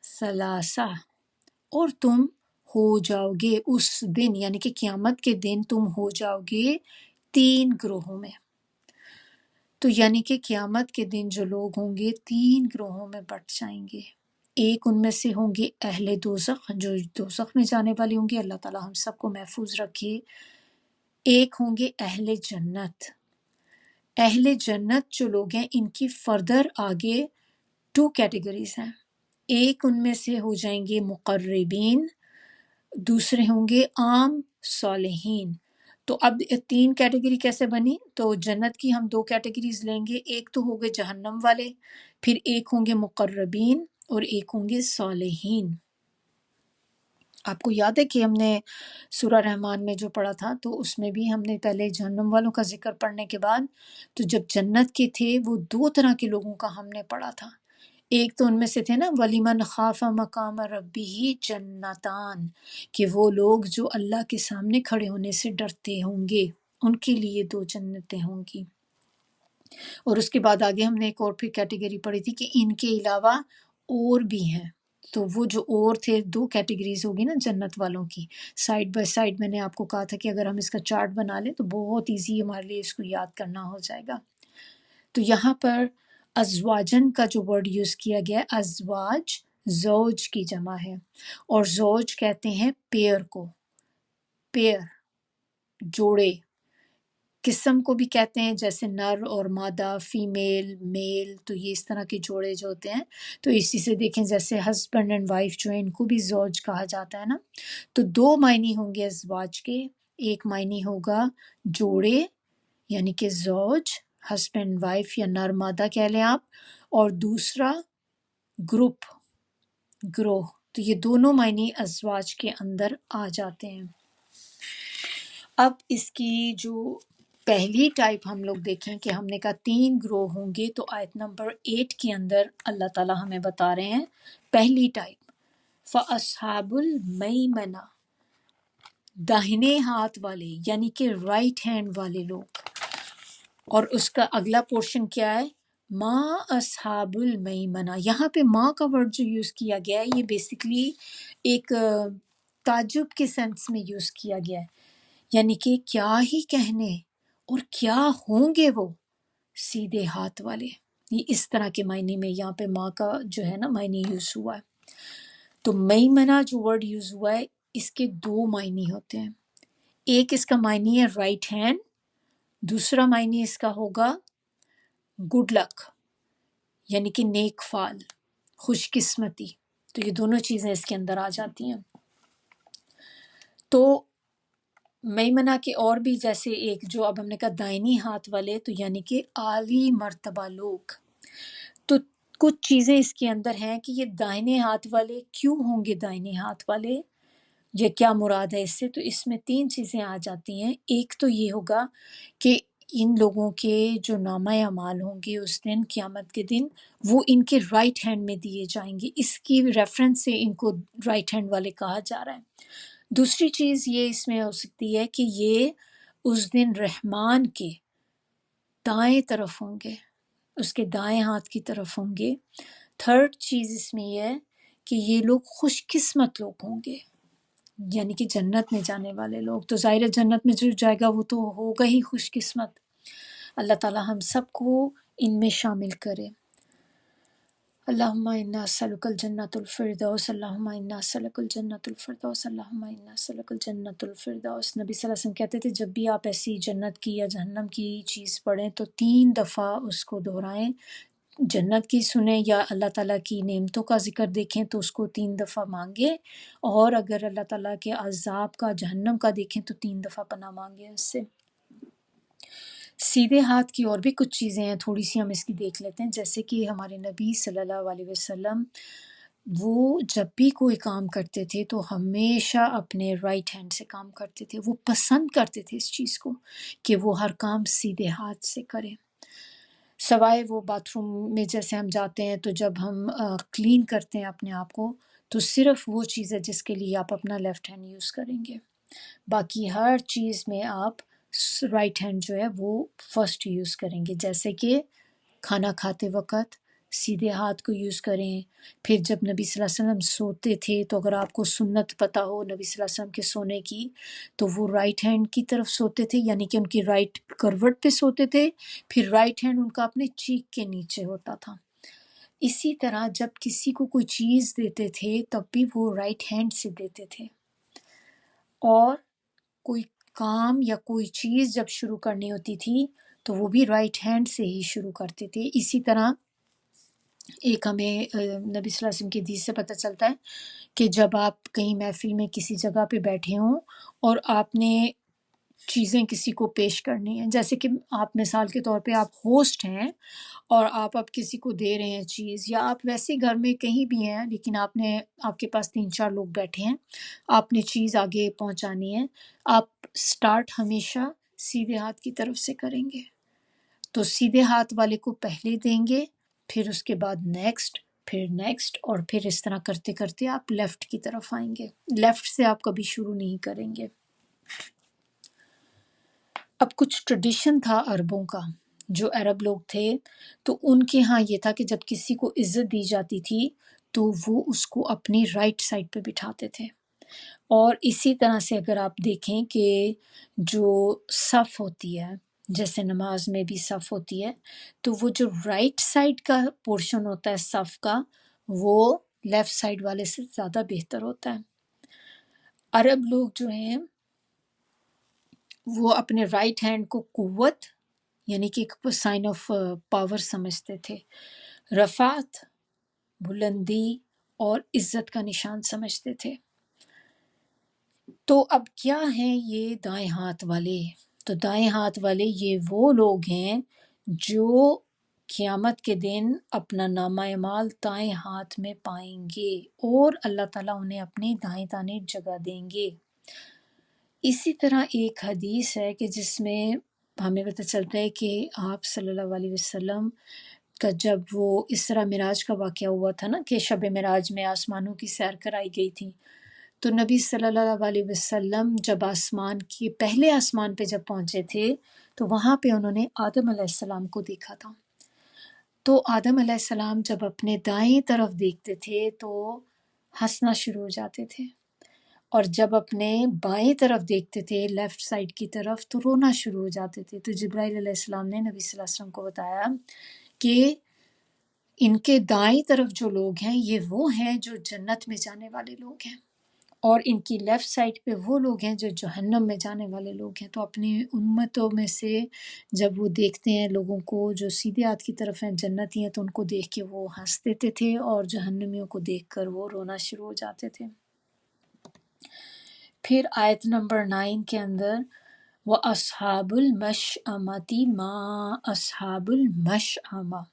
ثَلَاثَةً، اور تم ہو جاؤ گے اس دن، یعنی کہ قیامت کے دن تم ہو جاؤ گے 3 گروہوں میں۔ تو یعنی کہ قیامت کے دن جو لوگ ہوں گے 3 گروہوں میں بٹ جائیں گے۔ ایک ان میں سے ہوں گے اہل دوزخ، جو دوزخ میں جانے والے ہوں گے، اللہ تعالیٰ ہم سب کو محفوظ رکھے۔ ایک ہوں گے اہل جنت۔ اہل جنت جو لوگ ہیں ان کی فردر آگے 2 کیٹیگریز ہیں، ایک ان میں سے ہو جائیں گے مقربین، دوسرے ہوں گے عام صالحین۔ تو اب 3 کیٹیگری کیسے بنی؟ تو جنت کی ہم 2 کیٹیگریز لیں گے، ایک تو ہو گئے جہنم والے، پھر ایک ہوں گے مقربین اور ایک ہوں گے صالحین۔ آپ کو یاد ہے کہ ہم نے سورہ رحمان میں جو پڑھا تھا تو اس میں بھی ہم نے پہلے جہنم والوں کا ذکر پڑھنے کے بعد تو جب جنت کے تھے وہ 2 طرح کے لوگوں کا ہم نے پڑھا تھا۔ ایک تو ان میں سے تھے نا وَلِمَنْ خَافَ مَقَامَ رَبِّهِ جَنَّتَانِ، کہ وہ لوگ جو اللہ کے سامنے کھڑے ہونے سے ڈرتے ہوں گے ان کے لیے 2 جنتیں ہوں گی۔ اور اس کے بعد آگے ہم نے ایک اور پھر کیٹیگری پڑھی تھی کہ ان کے علاوہ اور بھی ہیں، تو وہ جو اور تھے 2 کیٹیگریز ہوگی نا جنت والوں کی، سائڈ بائی سائڈ میں نے آپ کو کہا تھا کہ اگر ہم اس کا چارٹ بنا لیں تو بہت ایزی ہمارے لیے اس کو یاد کرنا ہو جائے گا۔ تو یہاں پر ازواجن کا جو ورڈ یوز کیا گیا ہے، ازواج زوج کی جمع ہے، اور زوج کہتے ہیں پیئر کو، پیئر جوڑے، قسم کو بھی کہتے ہیں جیسے نر اور مادہ، فیمیل میل، تو یہ اس طرح کے جوڑے جو ہوتے ہیں، تو اسی سے دیکھیں جیسے ہسبینڈ اینڈ وائف جو ہیں ان کو بھی زوج کہا جاتا ہے نا۔ تو 2 معنی ہوں گے ازواج کے، ایک معنی ہوگا جوڑے یعنی کہ زوج، ہسبینڈ وائف یا نر مادہ کہہ لیں آپ، اور دوسرا گروپ، گروہ، تو یہ دونوں معنی ازواج کے اندر آ جاتے ہیں۔ اب اس کی جو پہلی ٹائپ ہم لوگ دیکھیں کہ ہم نے کہا 3 گروہ ہوں گے، تو آیت نمبر 8 کے اندر اللہ تعالیٰ ہمیں بتا رہے ہیں پہلی ٹائپ فَأَصْحَابُ الْمَيْمَنَةِ، داہنے ہاتھ والے یعنی کہ رائٹ ہینڈ والے لوگ، اور اس کا اگلا پورشن کیا ہے؟ ما اصحاب المیمنہ، یہاں پہ ماں کا ورڈ جو یوز کیا گیا ہے یہ بیسیکلی ایک تعجب کے سینس میں یوز کیا گیا ہے، یعنی کہ کیا ہی کہنے اور کیا ہوں گے وہ سیدھے ہاتھ والے، یہ اس طرح کے معنی میں یہاں پہ ماں کا جو ہے نا معنی یوز ہوا ہے۔ تو میمنہ جو ورڈ یوز ہوا ہے اس کے دو معنی ہوتے ہیں، ایک اس کا معنی ہے رائٹ ہینڈ، دوسرا معنی اس کا ہوگا گڈ لک، یعنی کہ نیک فال، خوش قسمتی، تو یہ دونوں چیزیں اس کے اندر آ جاتی ہیں۔ تو میمنہ کے اور بھی جیسے ایک جو اب ہم نے کہا دائنی ہاتھ والے، تو یعنی کہ اعلی مرتبہ لوگ، تو کچھ چیزیں اس کے اندر ہیں کہ یہ دائنے ہاتھ والے کیوں ہوں گے، دائنے ہاتھ والے یہ کیا مراد ہے اس سے، تو اس میں تین چیزیں آ جاتی ہیں۔ ایک تو یہ ہوگا کہ ان لوگوں کے جو نامہ اعمال ہوں گے اس دن قیامت کے دن وہ ان کے رائٹ ہینڈ میں دیے جائیں گے، اس کی ریفرنس سے ان کو رائٹ ہینڈ والے کہا جا رہا ہے۔ دوسری چیز یہ اس میں ہو سکتی ہے کہ یہ اس دن رحمان کے دائیں طرف ہوں گے، اس کے دائیں ہاتھ کی طرف ہوں گے۔ تھرڈ چیز اس میں یہ ہے کہ یہ لوگ خوش قسمت لوگ ہوں گے، یعنی کہ جنت میں جانے والے لوگ، تو ظاہر ہے جنت میں جو جائے گا وہ تو ہوگا ہی خوش قسمت۔ اللہ تعالی ہم سب کو ان میں شامل کرے۔ اللہم انا نسألک الجنۃ الفردوس، اللہم انا نسألک الجنۃ الفردوس، اللہم انا نسألک الجنۃ الفردوس۔ نبی صلی اللہ علیہ وسلم کہتے تھے جب بھی آپ ایسی جنت کی یا جہنم کی چیز پڑھیں تو 3 دفعہ اس کو دہرائیں، جنت کی سنیں یا اللہ تعالیٰ کی نعمتوں کا ذکر دیکھیں تو اس کو 3 دفعہ مانگیں، اور اگر اللہ تعالیٰ کے عذاب کا جہنم کا دیکھیں تو 3 دفعہ پناہ مانگیں اس سے۔ سیدھے ہاتھ کی اور بھی کچھ چیزیں ہیں، تھوڑی سی ہم اس کی دیکھ لیتے ہیں، جیسے کہ ہمارے نبی صلی اللہ علیہ وسلم وہ جب بھی کوئی کام کرتے تھے تو ہمیشہ اپنے رائٹ ہینڈ سے کام کرتے تھے، وہ پسند کرتے تھے اس چیز کو کہ وہ ہر کام سیدھے ہاتھ سے کریں، سوائے وہ باتھ روم میں جیسے ہم جاتے ہیں تو جب ہم کلین کرتے ہیں اپنے آپ کو تو صرف وہ چیز ہے جس کے لیے آپ اپنا لیفٹ ہینڈ یوز کریں گے، باقی ہر چیز میں آپ رائٹ ہینڈ جو ہے وہ فرسٹ یوز کریں گے، جیسے کہ کھانا کھاتے وقت سیدھے ہاتھ کو یوز کریں۔ پھر جب نبی صلی اللہ علیہ وسلم سوتے تھے تو اگر آپ کو سنت پتہ ہو نبی صلی اللہ علیہ وسلم کے سونے کی تو وہ رائٹ ہینڈ کی طرف سوتے تھے، یعنی کہ ان کی رائٹ کروٹ پہ سوتے تھے، پھر رائٹ ہینڈ ان کا اپنے چیک کے نیچے ہوتا تھا۔ اسی طرح جب کسی کو کوئی چیز دیتے تھے تب بھی وہ رائٹ ہینڈ سے دیتے تھے، اور کوئی کام یا کوئی چیز جب شروع کرنی ہوتی تھی تو وہ بھی رائٹ ہینڈ سے ہی شروع کرتے تھے۔ اسی طرح ایک ہمیں نبی صلی اللہ علیہ وسلم کی حدیث سے پتہ چلتا ہے کہ جب آپ کہیں محفل میں کسی جگہ پہ بیٹھے ہوں اور آپ نے چیزیں کسی کو پیش کرنی ہیں، جیسے کہ آپ مثال کے طور پہ آپ ہوسٹ ہیں اور آپ اب کسی کو دے رہے ہیں چیز، یا آپ ویسے گھر میں کہیں بھی ہیں لیکن آپ کے پاس 3-4 لوگ بیٹھے ہیں، آپ نے چیز آگے پہنچانی ہے، آپ سٹارٹ ہمیشہ سیدھے ہاتھ کی طرف سے کریں گے، تو سیدھے ہاتھ والے کو پہلے دیں گے، پھر اس کے بعد نیکسٹ، پھر نیکسٹ، اور پھر اس طرح کرتے کرتے آپ لیفٹ کی طرف آئیں گے، لیفٹ سے آپ کبھی شروع نہیں کریں گے۔ اب کچھ ٹریڈیشن تھا عربوں کا، جو عرب لوگ تھے تو ان کے ہاں یہ تھا کہ جب کسی کو عزت دی جاتی تھی تو وہ اس کو اپنی رائٹ سائڈ پہ بٹھاتے تھے، اور اسی طرح سے اگر آپ دیکھیں کہ جو صف ہوتی ہے، جیسے نماز میں بھی صف ہوتی ہے، تو وہ جو رائٹ سائڈ کا پورشن ہوتا ہے صف کا وہ لیفٹ سائڈ والے سے زیادہ بہتر ہوتا ہے۔ عرب لوگ جو ہیں وہ اپنے رائٹ ہینڈ کو قوت، یعنی کہ ایک سائن آف پاور سمجھتے تھے، رفعت، بلندی اور عزت کا نشان سمجھتے تھے۔ تو اب کیا ہیں یہ دائیں ہاتھ والے؟ تو دائیں ہاتھ والے یہ وہ لوگ ہیں جو قیامت کے دن اپنا نامہ اعمال دائیں ہاتھ میں پائیں گے اور اللہ تعالیٰ انہیں اپنے دائیں تانے جگہ دیں گے۔ اسی طرح ایک حدیث ہے کہ جس میں ہمیں پتہ چلتا ہے کہ آپ صلی اللہ علیہ وسلم کا جب وہ اسراء معراج کا واقعہ ہوا تھا نا، کہ شب معراج میں آسمانوں کی سیر کرائی گئی تھی، تو نبی صلی اللہ علیہ وسلم جب آسمان کے پہلے آسمان پہ جب پہنچے تھے تو وہاں پہ انہوں نے آدم علیہ السلام کو دیکھا تھا، تو آدم علیہ السلام جب اپنے دائیں طرف دیکھتے تھے تو ہنسنا شروع ہو جاتے تھے، اور جب اپنے بائیں طرف دیکھتے تھے لیفٹ سائڈ کی طرف تو رونا شروع ہو جاتے تھے۔ تو جبرائیل علیہ السلام نے نبی صلی اللہ علیہ وسلم کو بتایا کہ ان کے دائیں طرف جو لوگ ہیں یہ وہ ہیں جو جنت میں جانے والے لوگ ہیں، اور ان کی لیفٹ سائڈ پہ وہ لوگ ہیں جو جہنم میں جانے والے لوگ ہیں۔ تو اپنی امتوں میں سے جب وہ دیکھتے ہیں لوگوں کو جو سیدھے ہاتھ کی طرف ہیں جنتی ہیں تو ان کو دیکھ کے وہ ہنس دیتے تھے، اور جہنمیوں کو دیکھ کر وہ رونا شروع ہو جاتے تھے۔ پھر آیت نمبر 9 کے اندر وَأَصْحَابُ الْمَشْأَمَةِ مَا أَصْحَابُ الْمَشْأَمَةِ،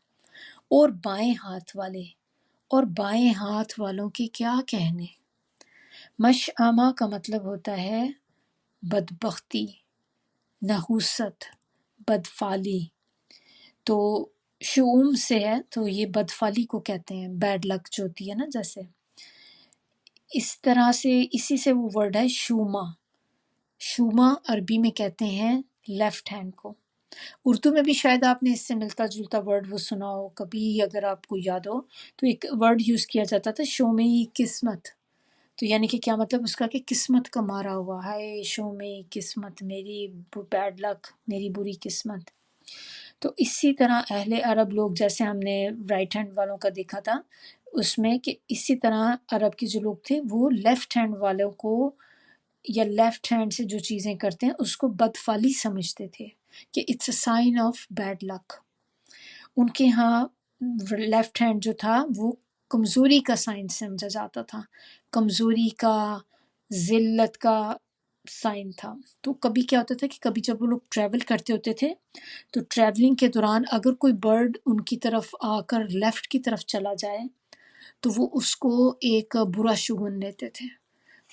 اور بائیں ہاتھ والے، اور بائیں ہاتھ والوں کے کیا کہنے۔ مشأمہ کا مطلب ہوتا ہے بدبختی، نحوست، بدفعلی۔ تو شؤم سے ہے تو یہ بدفعلی کو کہتے ہیں، بیڈ لک جو ہوتی ہے نا، جیسے اس طرح سے اسی سے وہ ورڈ ہے شوما۔ شوما عربی میں کہتے ہیں لیفٹ ہینڈ کو۔ اردو میں بھی شاید آپ نے اس سے ملتا جلتا ورڈ وہ سنا ہو کبھی، اگر آپ کو یاد ہو تو ایک ورڈ یوز کیا جاتا تھا شومی قسمت۔ تو یعنی کہ کیا مطلب اس کا کہ قسمت کا مارا ہوا، ہائے شومی قسمت میری، بیڈ لک، میری بری قسمت۔ تو اسی طرح اہل عرب لوگ، جیسے ہم نے رائٹ ہینڈ والوں کا دیکھا تھا اس میں، کہ اسی طرح عرب کے جو لوگ تھے وہ لیفٹ ہینڈ والوں کو یا لیفٹ ہینڈ سے جو چیزیں کرتے ہیں اس کو بدفعلی سمجھتے تھے کہ it's a sign of bad luck. ان کے ہاں لیفٹ ہینڈ جو تھا وہ کمزوری کا سائن سمجھا جاتا تھا، کمزوری کا، ذلت کا سائن تھا۔ تو کبھی کیا ہوتا تھا کہ کبھی جب وہ لوگ ٹریول کرتے ہوتے تھے تو ٹریولنگ کے دوران اگر کوئی برڈ ان کی طرف آ کر لیفٹ کی طرف چلا جائے تو وہ اس کو ایک برا شگون لیتے تھے،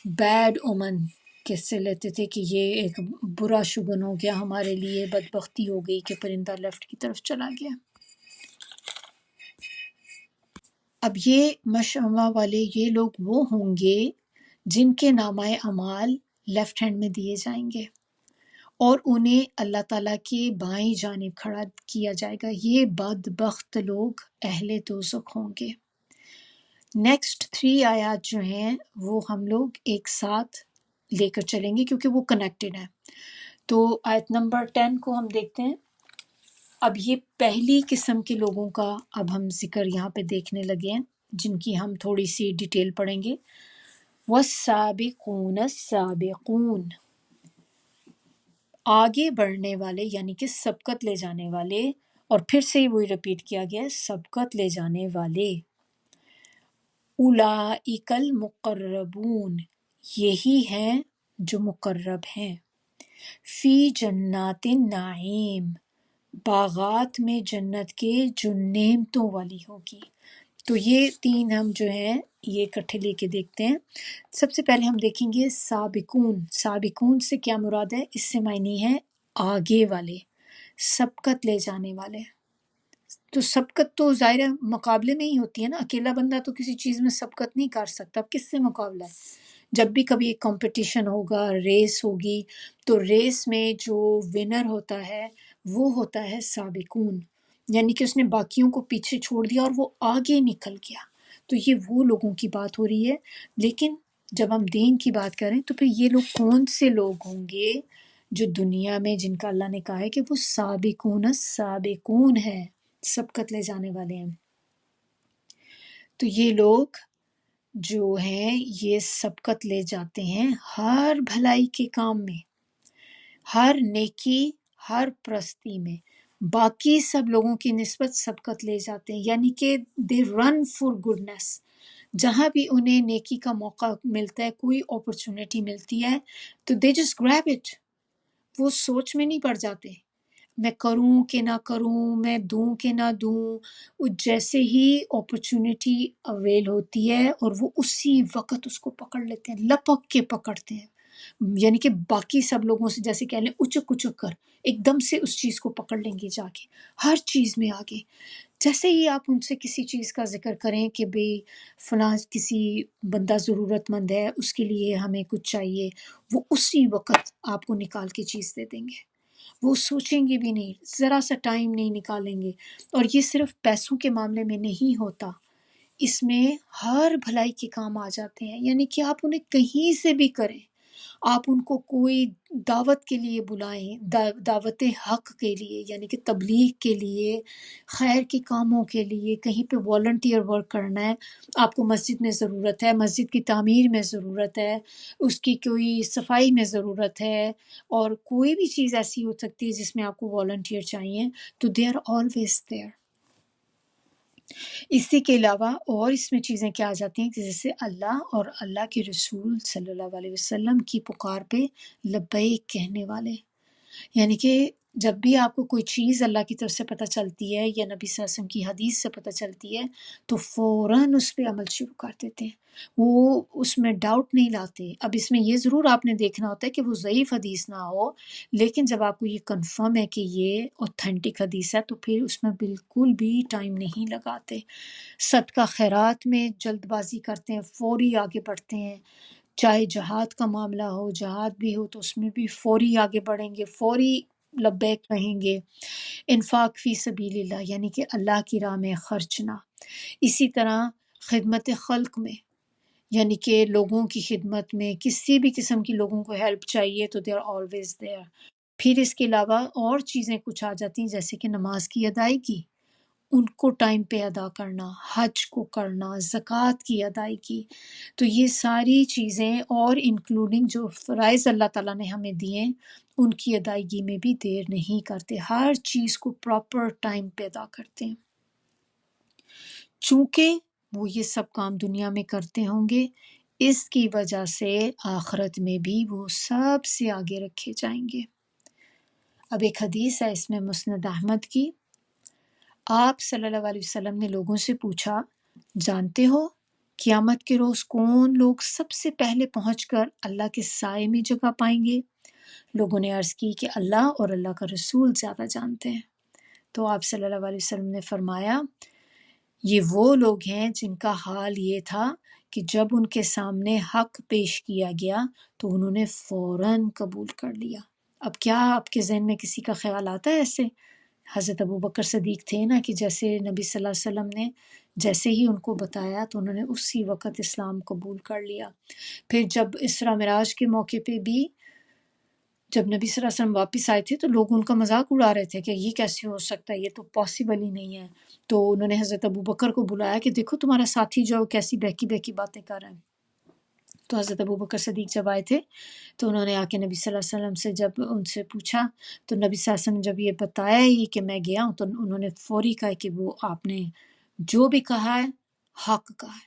بیڈ اومن کس سے لیتے تھے کہ یہ ایک برا شگون ہو گیا ہمارے لیے، بدبختی ہو گئی کہ پرندہ لیفٹ کی طرف چلا گیا۔ اب یہ مشأمہ والے یہ لوگ وہ ہوں گے جن کے نامہ اعمال لیفٹ ہینڈ میں دیے جائیں گے، اور انہیں اللہ تعالیٰ کے بائیں جانب کھڑا کیا جائے گا۔ یہ بدبخت لوگ اہل دوزخ ہوں گے۔ نیکسٹ 3 آیات جو ہیں وہ ہم لوگ ایک ساتھ لے کر چلیں گے کیونکہ وہ کنیکٹڈ ہیں۔ تو آیت نمبر 10 کو ہم دیکھتے ہیں۔ اب یہ پہلی قسم کے لوگوں کا اب ہم ذکر یہاں پہ دیکھنے لگے ہیں، جن کی ہم تھوڑی سی ڈیٹیل پڑھیں گے۔ والسابقون السابقون، آگے بڑھنے والے یعنی کہ سبقت لے جانے والے، اور پھر سے وہی رپیٹ کیا گیا، سبقت لے جانے والے۔ اولئک المقربون، یہی ہیں جو مقرب ہیں، فی جنات النعیم، باغات میں جنت کے جو نعمتوں والی ہوگی۔ تو یہ 3 ہم جو ہیں یہ اکٹھے لے کے دیکھتے ہیں۔ سب سے پہلے ہم دیکھیں گے سابقون۔ سابقون سے کیا مراد ہے؟ اس سے معنی ہے آگے والے، سبقت لے جانے والے۔ تو سبقت تو ظاہر ہے مقابلے میں ہی ہوتی ہے نا، اکیلا بندہ تو کسی چیز میں سبقت نہیں کر سکتا، اب کس سے مقابلہ ہے؟ جب بھی کبھی ایک کمپٹیشن ہوگا، ریس ہوگی، تو ریس میں جو ونر ہوتا ہے وہ ہوتا ہے سابقون، یعنی کہ اس نے باقیوں کو پیچھے چھوڑ دیا اور وہ آگے نکل گیا۔ تو یہ وہ لوگوں کی بات ہو رہی ہے۔ لیکن جب ہم دین کی بات کریں تو پھر یہ لوگ کون سے لوگ ہوں گے جو دنیا میں جن کا اللہ نے کہا ہے کہ وہ سابقون السابقون ہے، سبقت لے جانے والے ہیں۔ تو یہ لوگ جو ہیں یہ سبقت لے جاتے ہیں ہر بھلائی کے کام میں، ہر نیکی، ہر پرستی میں، باقی سب لوگوں کی نسبت سبقت لے جاتے ہیں، یعنی کہ دے رن فار گڈنس۔ جہاں بھی انہیں نیکی کا موقع ملتا ہے، کوئی اپرچونٹی ملتی ہے تو دے جسٹ گریب اٹ، وہ سوچ میں نہیں پڑ جاتے میں کروں کہ نہ کروں، میں دوں کہ نہ دوں۔ وہ جیسے ہی اپرچونٹی اویل ہوتی ہے اور وہ اسی وقت اس کو پکڑ لیتے ہیں، لپک کے پکڑتے ہیں، یعنی کہ باقی سب لوگوں سے جیسے کہہ لیں اچک اچک کر ایک دم سے اس چیز کو پکڑ لیں گے جا کے، ہر چیز میں آگے۔ جیسے ہی آپ ان سے کسی چیز کا ذکر کریں کہ بھئی فلاں کسی بندہ ضرورت مند ہے، اس کے لیے ہمیں کچھ چاہیے، وہ اسی وقت آپ کو نکال کے چیز دے دیں گے۔ وہ سوچیں گے بھی نہیں، ذرا سا ٹائم نہیں نکالیں گے۔ اور یہ صرف پیسوں کے معاملے میں نہیں ہوتا، اس میں ہر بھلائی کے کام آ جاتے ہیں، یعنی کہ آپ انہیں کہیں سے بھی کریں، آپ ان کو کوئی دعوت کے لیے بلائیں، دعوت حق کے لیے، یعنی کہ تبلیغ کے لیے، خیر کے کاموں کے لیے، کہیں پہ والنٹیئر ورک کرنا ہے، آپ کو مسجد میں ضرورت ہے، مسجد کی تعمیر میں ضرورت ہے، اس کی کوئی صفائی میں ضرورت ہے، اور کوئی بھی چیز ایسی ہو سکتی ہے جس میں آپ کو والنٹیئر چاہیے، تو دے آر آلویز دیئر۔ اسی کے علاوہ اور اس میں چیزیں کیا آ جاتی ہیں کہ جیسے اللہ اور اللہ کے رسول صلی اللہ علیہ وسلم کی پکار پہ لبیک کہنے والے، یعنی کہ جب بھی آپ کو کوئی چیز اللہ کی طرف سے پتہ چلتی ہے یا نبی صلی اللہ علیہ وسلم کی حدیث سے پتہ چلتی ہے تو فوراً اس پہ عمل شروع کر دیتے ہیں، وہ اس میں ڈاؤٹ نہیں لاتے۔ اب اس میں یہ ضرور آپ نے دیکھنا ہوتا ہے کہ وہ ضعیف حدیث نہ ہو، لیکن جب آپ کو یہ کنفرم ہے کہ یہ اوتھینٹک حدیث ہے تو پھر اس میں بالکل بھی ٹائم نہیں لگاتے، صدقہ خیرات میں جلد بازی کرتے ہیں، فوری آگے بڑھتے ہیں، چاہے جہاد کا معاملہ ہو، جہاد بھی ہو تو اس میں بھی فوری آگے بڑھیں گے، فوری لبیک کہیں گے۔ انفاق فی سبیل اللہ یعنی کہ اللہ کی راہ میں خرچنا، اسی طرح خدمت خلق میں، یعنی کہ لوگوں کی خدمت میں، کسی بھی قسم کی لوگوں کو ہیلپ چاہیے تو دے آر آلویز دیئر۔ پھر اس کے علاوہ اور چیزیں کچھ آ جاتی ہیں جیسے کہ نماز کی ادائیگی، ان کو ٹائم پہ ادا کرنا، حج کو کرنا، زکوٰۃ کی ادائیگی، تو یہ ساری چیزیں اور انکلوڈنگ جو فرائض اللہ تعالیٰ نے ہمیں دیے ان کی ادائیگی میں بھی دیر نہیں کرتے، ہر چیز کو پراپر ٹائم پہ ادا کرتے ہیں۔ چونکہ وہ یہ سب کام دنیا میں کرتے ہوں گے، اس کی وجہ سے آخرت میں بھی وہ سب سے آگے رکھے جائیں گے۔ اب ایک حدیث ہے اس میں مسند احمد کی، آپ صلی اللہ علیہ وسلم نے لوگوں سے پوچھا، جانتے ہو قیامت کے روز کون لوگ سب سے پہلے پہنچ کر اللہ کے سائے میں جگہ پائیں گے؟ لوگوں نے عرض کی کہ اللہ اور اللہ کا رسول زیادہ جانتے ہیں۔ تو آپ صلی اللہ علیہ وسلم نے فرمایا، یہ وہ لوگ ہیں جن کا حال یہ تھا کہ جب ان کے سامنے حق پیش کیا گیا تو انہوں نے فوراً قبول کر لیا۔ اب کیا آپ کے ذہن میں کسی کا خیال آتا ہے ایسے؟ حضرت ابوبکر صدیق تھے نا کہ جیسے نبی صلی اللہ علیہ وسلم نے جیسے ہی ان کو بتایا تو انہوں نے اسی وقت اسلام قبول کر لیا۔ پھر جب اسرا معراج کے موقع پہ بھی جب نبی صلی اللہ علیہ وسلم واپس آئے تھے تو لوگ ان کا مذاق اڑا رہے تھے کہ یہ کیسے ہو سکتا ہے، یہ تو پاسبل ہی نہیں ہے۔ تو انہوں نے حضرت ابوبکر کو بلایا کہ دیکھو تمہارا ساتھی جو کیسی بہکی بہکی باتیں کر رہے ہیں۔ تو حضرت ابوبکر صدیق جب آئے تھے تو انہوں نے آ کے نبی صلی اللہ علیہ وسلم سے جب ان سے پوچھا تو نبی صلی اللہ علیہ وسلم نے جب یہ بتایا ہی کہ میں گیا ہوں تو انہوں نے فوری کہا کہ وہ آپ نے جو بھی کہا ہے حق کہا ہے،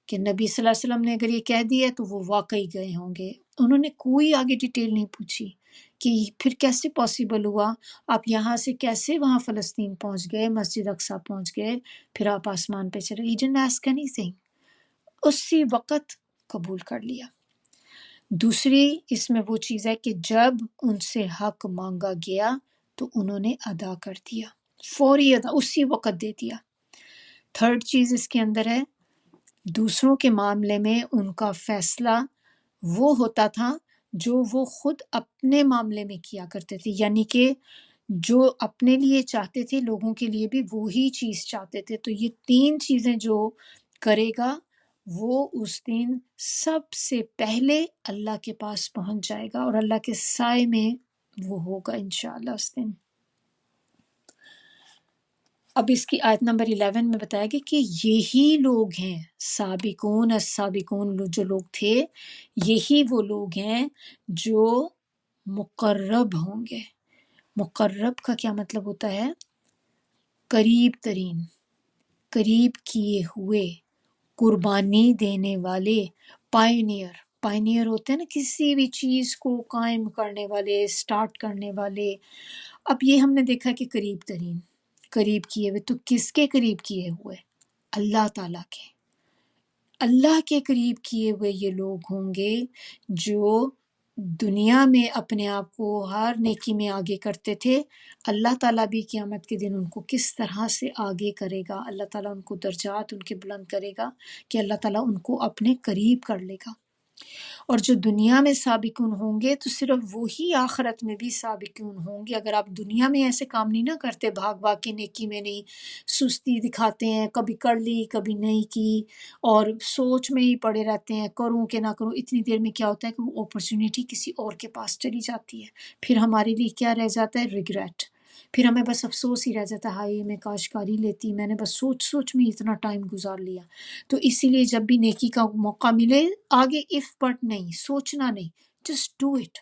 کہ نبی صلی اللہ علیہ وسلم نے اگر یہ کہہ دیا ہے تو وہ واقعی گئے ہوں گے۔ انہوں نے کوئی آگے ڈیٹیل نہیں پوچھی کہ پھر کیسے پاسبل ہوا، آپ یہاں سے کیسے وہاں فلسطین پہنچ گئے، مسجد اقصیٰ پہنچ گئے، پھر آپ آسمان پہ چلے، He didn't ask anything، اسی وقت قبول کر لیا۔ دوسری اس میں وہ چیز ہے کہ جب ان سے حق مانگا گیا تو انہوں نے ادا کر دیا، فوری ادا، اسی وقت دے دیا۔ تھرڈ چیز اس کے اندر ہے دوسروں کے معاملے میں ان کا فیصلہ وہ ہوتا تھا جو وہ خود اپنے معاملے میں کیا کرتے تھے، یعنی کہ جو اپنے لیے چاہتے تھے لوگوں کے لیے بھی وہی چیز چاہتے تھے۔ تو یہ تین چیزیں جو کرے گا وہ اس دن سب سے پہلے اللہ کے پاس پہنچ جائے گا اور اللہ کے سائے میں وہ ہوگا انشاءاللہ اس دن۔ اب اس کی آیت نمبر 11 میں بتایا گیا کہ یہی لوگ ہیں سابقون السابقون، جو لوگ تھے یہی وہ لوگ ہیں جو مقرب ہوں گے۔ مقرب کا کیا مطلب ہوتا ہے؟ قریب ترین، قریب کیے ہوئے، قربانی دینے والے، پائنیئر۔ پائنیئر ہوتے ہیں نا کسی بھی چیز کو قائم کرنے والے، سٹارٹ کرنے والے۔ اب یہ ہم نے دیکھا کہ قریب ترین، قریب کیے ہوئے، تو کس کے قریب کیے ہوئے؟ اللہ تعالیٰ کے، اللہ کے قریب کیے ہوئے یہ لوگ ہوں گے جو دنیا میں اپنے آپ کو ہر نیکی میں آگے کرتے تھے۔ اللہ تعالیٰ بھی قیامت کے دن ان کو کس طرح سے آگے کرے گا، اللہ تعالیٰ ان کو درجات ان کے بلند کرے گا کہ اللہ تعالیٰ ان کو اپنے قریب کر لے گا۔ اور جو دنیا میں سابقون ہوں گے تو صرف وہی آخرت میں بھی سابقون ہوں گے۔ اگر آپ دنیا میں ایسے کام نہیں نہ کرتے، بھاگ بھاگ کے نیکی میں نہیں، سستی دکھاتے ہیں، کبھی کر لی کبھی نہیں کی، اور سوچ میں ہی پڑے رہتے ہیں کروں کہ نہ کروں، اتنی دیر میں کیا ہوتا ہے کہ وہ اپرچونٹی کسی اور کے پاس چلی جاتی ہے، پھر ہمارے لیے کیا رہ جاتا ہے؟ ریگریٹ۔ پھر ہمیں بس افسوس ہی رہ جاتا ہے، ہائے میں کاش کاری لیتی، میں نے بس سوچ سوچ میں اتنا ٹائم گزار لیا۔ تو اسی لیے جب بھی نیکی کا موقع ملے، آگے اف بٹ نہیں، سوچنا نہیں، جسٹ ڈو اٹ،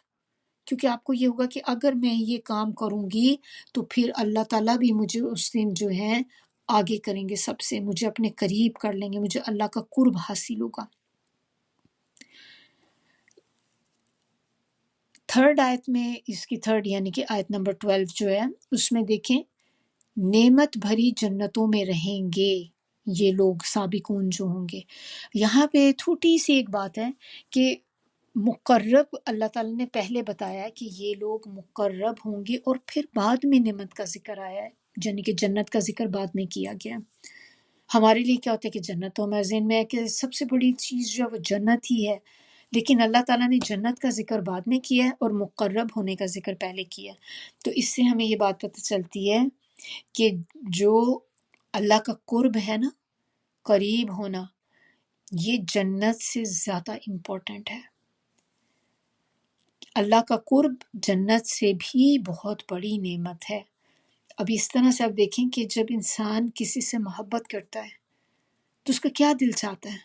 کیونکہ آپ کو یہ ہوگا کہ اگر میں یہ کام کروں گی تو پھر اللہ تعالیٰ بھی مجھے اس دن جو ہے آگے کریں گے، سب سے مجھے اپنے قریب کر لیں گے، مجھے اللہ کا قرب حاصل ہوگا۔ تھرڈ آیت میں، اس کی تھرڈ یعنی کہ آیت نمبر 12 جو ہے، اس میں دیکھیں نعمت بھری جنتوں میں رہیں گے یہ لوگ سابقون جو ہوں گے۔ یہاں پہ تھوڑی سی ایک بات ہے کہ مقرب اللہ تعالیٰ نے پہلے بتایا ہے کہ یہ لوگ مقرب ہوں گے، اور پھر بعد میں نعمت کا ذکر آیا ہے، یعنی کہ جنت کا ذکر بعد میں کیا گیا۔ ہمارے لیے کیا ہوتا ہے کہ جنت تو ہمارے ذہن میں ہے کہ سب سے بڑی چیز جو ہے وہ جنت ہی ہے، لیکن اللہ تعالیٰ نے جنت کا ذکر بعد میں کیا ہے اور مقرب ہونے کا ذکر پہلے کیا ہے۔ تو اس سے ہمیں یہ بات پتہ چلتی ہے کہ جو اللہ کا قرب ہے نا، قریب ہونا، یہ جنت سے زیادہ امپورٹنٹ ہے۔ اللہ کا قرب جنت سے بھی بہت بڑی نعمت ہے۔ اب اس طرح سے آپ دیکھیں کہ جب انسان کسی سے محبت کرتا ہے تو اس کا کیا دل چاہتا ہے؟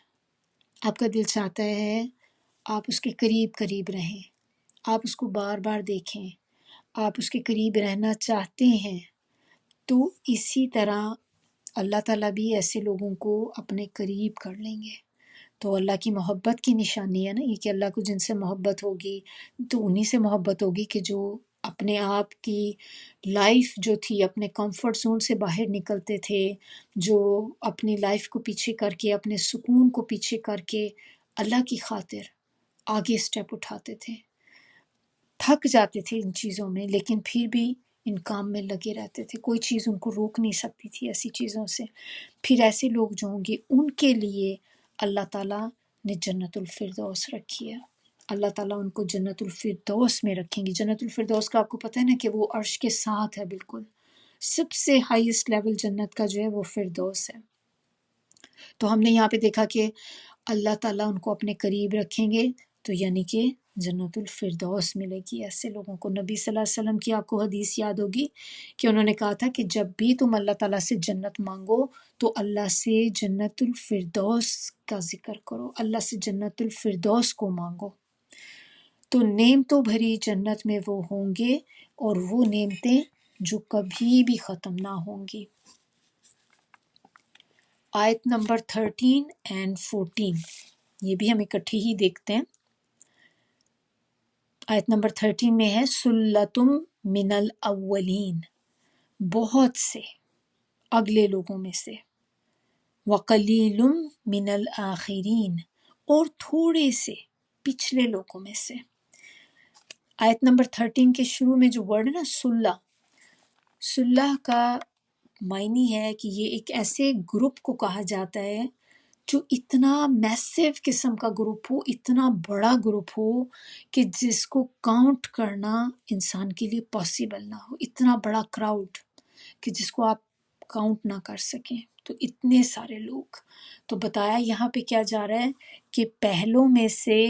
آپ کا دل چاہتا ہے آپ اس کے قریب قریب رہیں، آپ اس کو بار بار دیکھیں، آپ اس کے قریب رہنا چاہتے ہیں۔ تو اسی طرح اللہ تعالیٰ بھی ایسے لوگوں کو اپنے قریب کر لیں گے۔ تو اللہ کی محبت کی نشانی ہے نا یہ، کہ اللہ کو جن سے محبت ہوگی تو انہی سے محبت ہوگی کہ جو اپنے آپ کی لائف جو تھی، اپنے کمفرٹ زون سے باہر نکلتے تھے، جو اپنی لائف کو پیچھے کر کے، اپنے سکون کو پیچھے کر کے اللہ کی خاطر آگے سٹیپ اٹھاتے تھے، تھک جاتے تھے ان چیزوں میں لیکن پھر بھی ان کام میں لگے رہتے تھے، کوئی چیز ان کو روک نہیں سکتی تھی ایسی چیزوں سے۔ پھر ایسے لوگ جو ہوں گے ان کے لیے اللہ تعالیٰ نے جنت الفردوس رکھی ہے، اللہ تعالیٰ ان کو جنت الفردوس میں رکھیں گے۔ جنت الفردوس کا آپ کو پتہ ہے نا کہ وہ عرش کے ساتھ ہے، بالکل سب سے ہائیسٹ لیول جنت کا جو ہے وہ فردوس ہے۔ تو ہم نے یہاں پہ دیکھا کہ اللہ تعالیٰ ان کو اپنے قریب رکھیں گے، تو یعنی کہ جنت الفردوس ملے گی ایسے لوگوں کو۔ نبی صلی اللہ علیہ وسلم کی آپ کو حدیث یاد ہوگی کہ انہوں نے کہا تھا کہ جب بھی تم اللہ تعالیٰ سے جنت مانگو تو اللہ سے جنت الفردوس کا ذکر کرو، اللہ سے جنت الفردوس کو مانگو۔ تو نعمتوں بھری جنت میں وہ ہوں گے، اور وہ نعمتیں جو کبھی بھی ختم نہ ہوں گی۔ آیت نمبر 13 اینڈ 14 یہ بھی ہم اکٹھی ہی دیکھتے ہیں۔ آیت نمبر 13 میں ہے سلتم من الاولین، بہت سے اگلے لوگوں میں سے، وقلیل من الآخرین، اور تھوڑے سے پچھلے لوگوں میں سے۔ آیت نمبر 13 کے شروع میں جو ورڈ ہے نا سلہ، سلہ کا معنی ہے کہ یہ ایک ایسے گروپ کو کہا جاتا ہے جو اتنا میسیو قسم کا گروپ ہو، اتنا بڑا گروپ ہو کہ جس کو کاؤنٹ کرنا انسان کے لیے پاسبل نہ ہو، اتنا بڑا کراؤڈ کہ جس کو آپ کاؤنٹ نہ کر سکیں، تو اتنے سارے لوگ۔ تو بتایا یہاں پہ کیا جا رہا ہے کہ پہلوں میں سے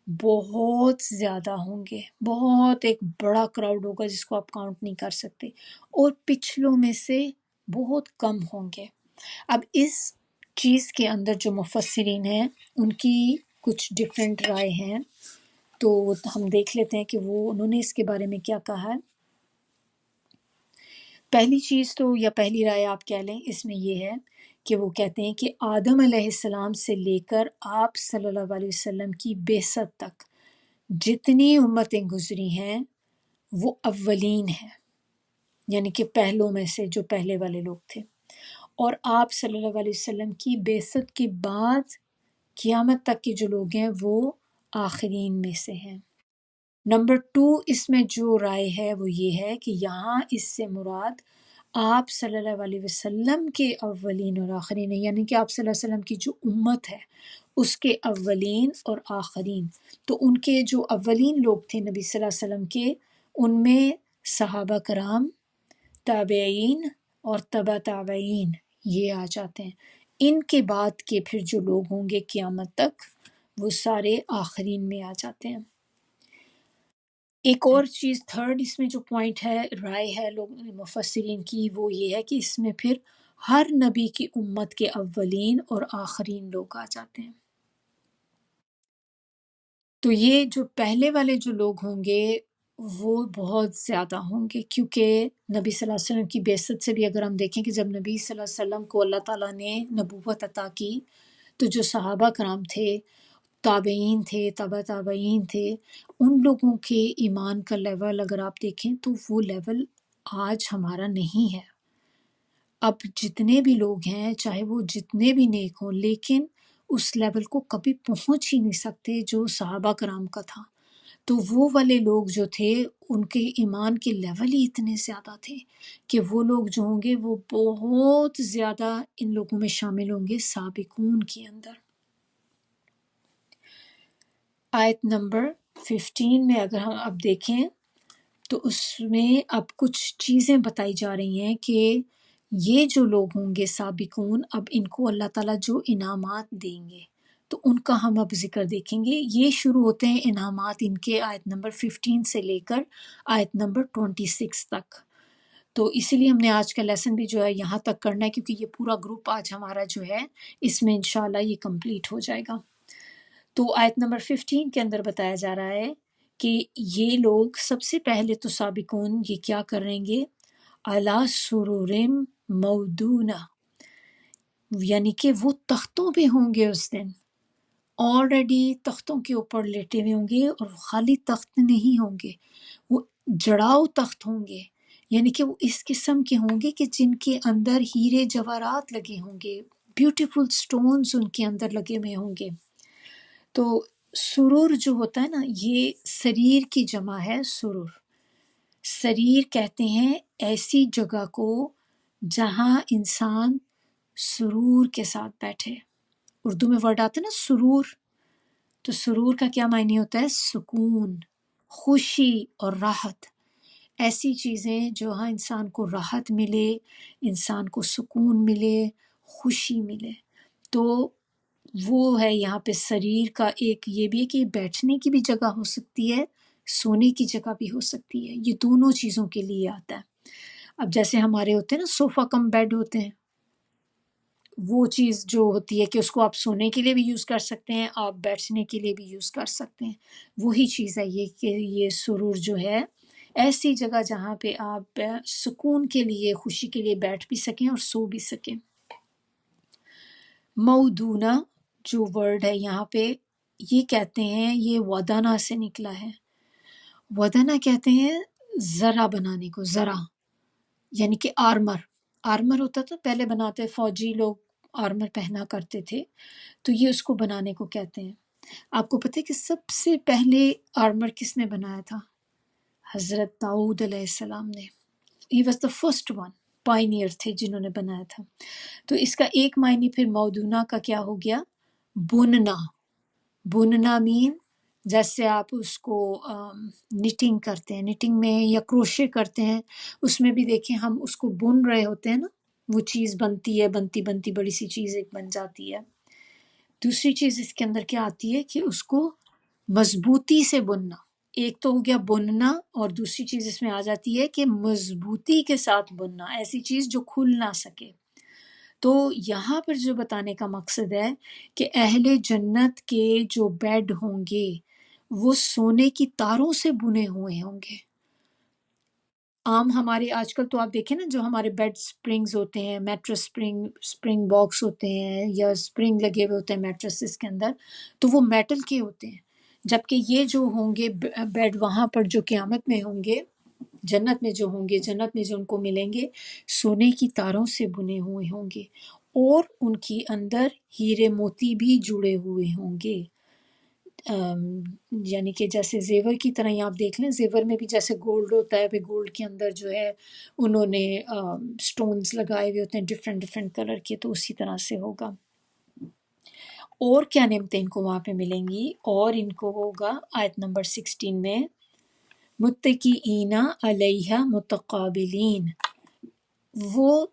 بہت زیادہ ہوں گے، بہت ایک بڑا کراؤڈ ہوگا جس کو آپ کاؤنٹ نہیں کر سکتے، اور پچھلوں میں سے بہت کم ہوں گے۔ اب اس چیز کے اندر جو مفسرین ہیں ان کی کچھ ڈیفرنٹ رائے ہیں، تو ہم دیکھ لیتے ہیں کہ وہ انہوں نے اس کے بارے میں کیا کہا ہے۔ پہلی چیز تو، یا پہلی رائے آپ کہہ لیں، اس میں یہ ہے کہ وہ کہتے ہیں کہ آدم علیہ السلام سے لے کر آپ صلی اللہ علیہ وسلم کی بعثت تک جتنی امتیں گزری ہیں وہ اولین ہیں، یعنی کہ پہلوں میں سے جو پہلے والے لوگ تھے، اور آپ صلی اللہ علیہ وسلم کی بعثت کے بعد قیامت تک کے جو لوگ ہیں وہ آخرین میں سے ہیں۔ نمبر 2 اس میں جو رائے ہے وہ یہ ہے کہ یہاں اس سے مراد آپ صلی اللہ علیہ وسلم کے اولین اور آخرین ہیں، یعنی کہ آپ صلی اللہ علیہ وسلم کی جو امت ہے اس کے اولین اور آخرین۔ تو ان کے جو اولین لوگ تھے نبی صلی اللہ علیہ وسلم کے، ان میں صحابہ کرام، تابعین اور تبع تابعین یہ آ جاتے ہیں۔ ان کے بعد کے پھر جو لوگ ہوں گے قیامت تک وہ سارے آخرین میں آ جاتے ہیں۔ ایک اور چیز تھرڈ اس میں جو پوائنٹ ہے، رائے ہے لوگ مفسرین کی، وہ یہ ہے کہ اس میں پھر ہر نبی کی امت کے اولین اور آخرین لوگ آ جاتے ہیں۔ تو یہ جو پہلے والے جو لوگ ہوں گے وہ بہت زیادہ ہوں گے، کیونکہ نبی صلی اللہ علیہ وسلم کی بعثت سے بھی اگر ہم دیکھیں کہ جب نبی صلی اللہ علیہ وسلم کو اللہ تعالیٰ نے نبوت عطا کی تو جو صحابہ کرام تھے، تابعین تھے، تبع تابعین تھے، ان لوگوں کے ایمان کا لیول اگر آپ دیکھیں تو وہ لیول آج ہمارا نہیں ہے۔ اب جتنے بھی لوگ ہیں چاہے وہ جتنے بھی نیک ہوں، لیکن اس لیول کو کبھی پہنچ ہی نہیں سکتے جو صحابہ کرام کا تھا۔ تو وہ والے لوگ جو تھے ان کے ایمان کے لیول ہی اتنے زیادہ تھے کہ وہ لوگ جو ہوں گے وہ بہت زیادہ ان لوگوں میں شامل ہوں گے سابقون کے اندر۔ آیت نمبر 15 میں اگر ہم اب دیکھیں تو اس میں اب کچھ چیزیں بتائی جا رہی ہیں کہ یہ جو لوگ ہوں گے سابقون، اب ان کو اللہ تعالیٰ جو انعامات دیں گے تو ان کا ہم اب ذکر دیکھیں گے۔ یہ شروع ہوتے ہیں انعامات ان کے آیت نمبر 15 سے لے کر آیت نمبر 26 تک۔ تو اسی لیے ہم نے آج کا لیسن بھی جو ہے یہاں تک کرنا ہے، کیونکہ یہ پورا گروپ آج ہمارا جو ہے اس میں انشاءاللہ یہ کمپلیٹ ہو جائے گا۔ تو آیت نمبر 15 کے اندر بتایا جا رہا ہے کہ یہ لوگ سب سے پہلے تو سابقون یہ کیا کریں گے، علی سرورم مودونہ، یعنی کہ وہ تختوں پہ ہوں گے اس دن، آلریڈی تختوں کے اوپر لیٹے ہوئے ہوں گے، اور خالی تخت نہیں ہوں گے، وہ جڑاؤ تخت ہوں گے، یعنی کہ وہ اس قسم کے ہوں گے کہ جن کے اندر ہیرے جواہرات لگے ہوں گے، بیوٹیفل سٹونز ان کے اندر لگے ہوئے ہوں گے۔ تو سرور جو ہوتا ہے نا، یہ سریر کی جمع ہے، سرور۔ سریر کہتے ہیں ایسی جگہ کو جہاں انسان سرور کے ساتھ بیٹھے۔ اردو میں ورڈ آتا ہے نا سرور، تو سرور کا کیا معنی ہوتا ہے؟ سکون، خوشی اور راحت۔ ایسی چیزیں جو ہاں انسان کو راحت ملے، انسان کو سکون ملے، خوشی ملے۔ تو وہ ہے یہاں پہ سریر کا ایک یہ بھی ہے کہ بیٹھنے کی بھی جگہ ہو سکتی ہے، سونے کی جگہ بھی ہو سکتی ہے، یہ دونوں چیزوں کے لیے آتا ہے۔ اب جیسے ہمارے ہوتے ہیں نا صوفہ کم بیڈ ہوتے ہیں، وہ چیز جو ہوتی ہے کہ اس کو آپ سونے کے لیے بھی یوز کر سکتے ہیں، آپ بیٹھنے کے لیے بھی یوز کر سکتے ہیں، وہی چیز ہے یہ کہ یہ سرور جو ہے ایسی جگہ جہاں پہ آپ سکون کے لیے، خوشی کے لیے بیٹھ بھی سکیں اور سو بھی سکیں۔ مودونہ جو ورڈ ہے یہاں پہ یہ کہتے ہیں، یہ ودنا سے نکلا ہے۔ ودنا کہتے ہیں ذرہ بنانے کو، ذرہ یعنی کہ آرمر۔ آرمر ہوتا تھا پہلے بناتے، فوجی لوگ آرمر پہنا کرتے تھے، تو یہ اس کو بنانے کو کہتے ہیں۔ آپ کو پتہ ہے کہ سب سے پہلے آرمر کس نے بنایا تھا؟ حضرت داؤد علیہ السلام نے۔ He was the first one, pioneer تھے جنہوں نے بنایا تھا۔ تو اس کا ایک معنی پھر مودونہ کا کیا ہو گیا؟ بننا۔ بننا مین جیسے آپ اس کو نٹنگ کرتے ہیں، نٹنگ میں یا کروشے کرتے ہیں، اس میں بھی دیکھیں ہم اس کو بن رہے ہوتے ہیں نا، وہ چیز بنتی ہے، بنتی بنتی بڑی سی چیز ایک بن جاتی ہے۔ دوسری چیز اس کے اندر کیا آتی ہے کہ اس کو مضبوطی سے بننا۔ ایک تو ہو گیا بننا، اور دوسری چیز اس میں آ جاتی ہے کہ مضبوطی کے ساتھ بننا، ایسی چیز جو کھل نہ سکے۔ تو یہاں پر جو بتانے کا مقصد ہے کہ اہل جنت کے جو بیڈ ہوں گے وہ سونے کی تاروں سے بنے ہوئے ہوں گے۔ عام ہمارے آج کل تو آپ دیکھیں نا جو ہمارے بیڈ سپرنگز ہوتے ہیں، میٹرس سپرنگ باکس ہوتے ہیں یا سپرنگ لگے ہوئے ہوتے ہیں میٹرسز کے اندر، تو وہ میٹل کے ہوتے ہیں، جبکہ یہ جو ہوں گے بیڈ وہاں پر جو قیامت میں ہوں گے، جنت میں جو ہوں گے، جنت میں جو ان کو ملیں گے، سونے کی تاروں سے بنے ہوئے ہوں گے، اور ان کی اندر ہیرے موتی بھی جڑے ہوئے ہوں گے۔ یعنی کہ جیسے زیور کی طرح ہی آپ دیکھ لیں، زیور میں بھی جیسے گولڈ ہوتا ہے، گولڈ کے اندر جو ہے انہوں نے سٹونز لگائے ہوئے ہوتے ہیں ڈفرینٹ ڈفرینٹ کلر کے، تو اسی طرح سے ہوگا۔ اور کیا نعمتیں ان کو وہاں پہ ملیں گی؟ اور ان کو ہوگا آیت نمبر 16 میں متقئین علیہا متقابلین، وہ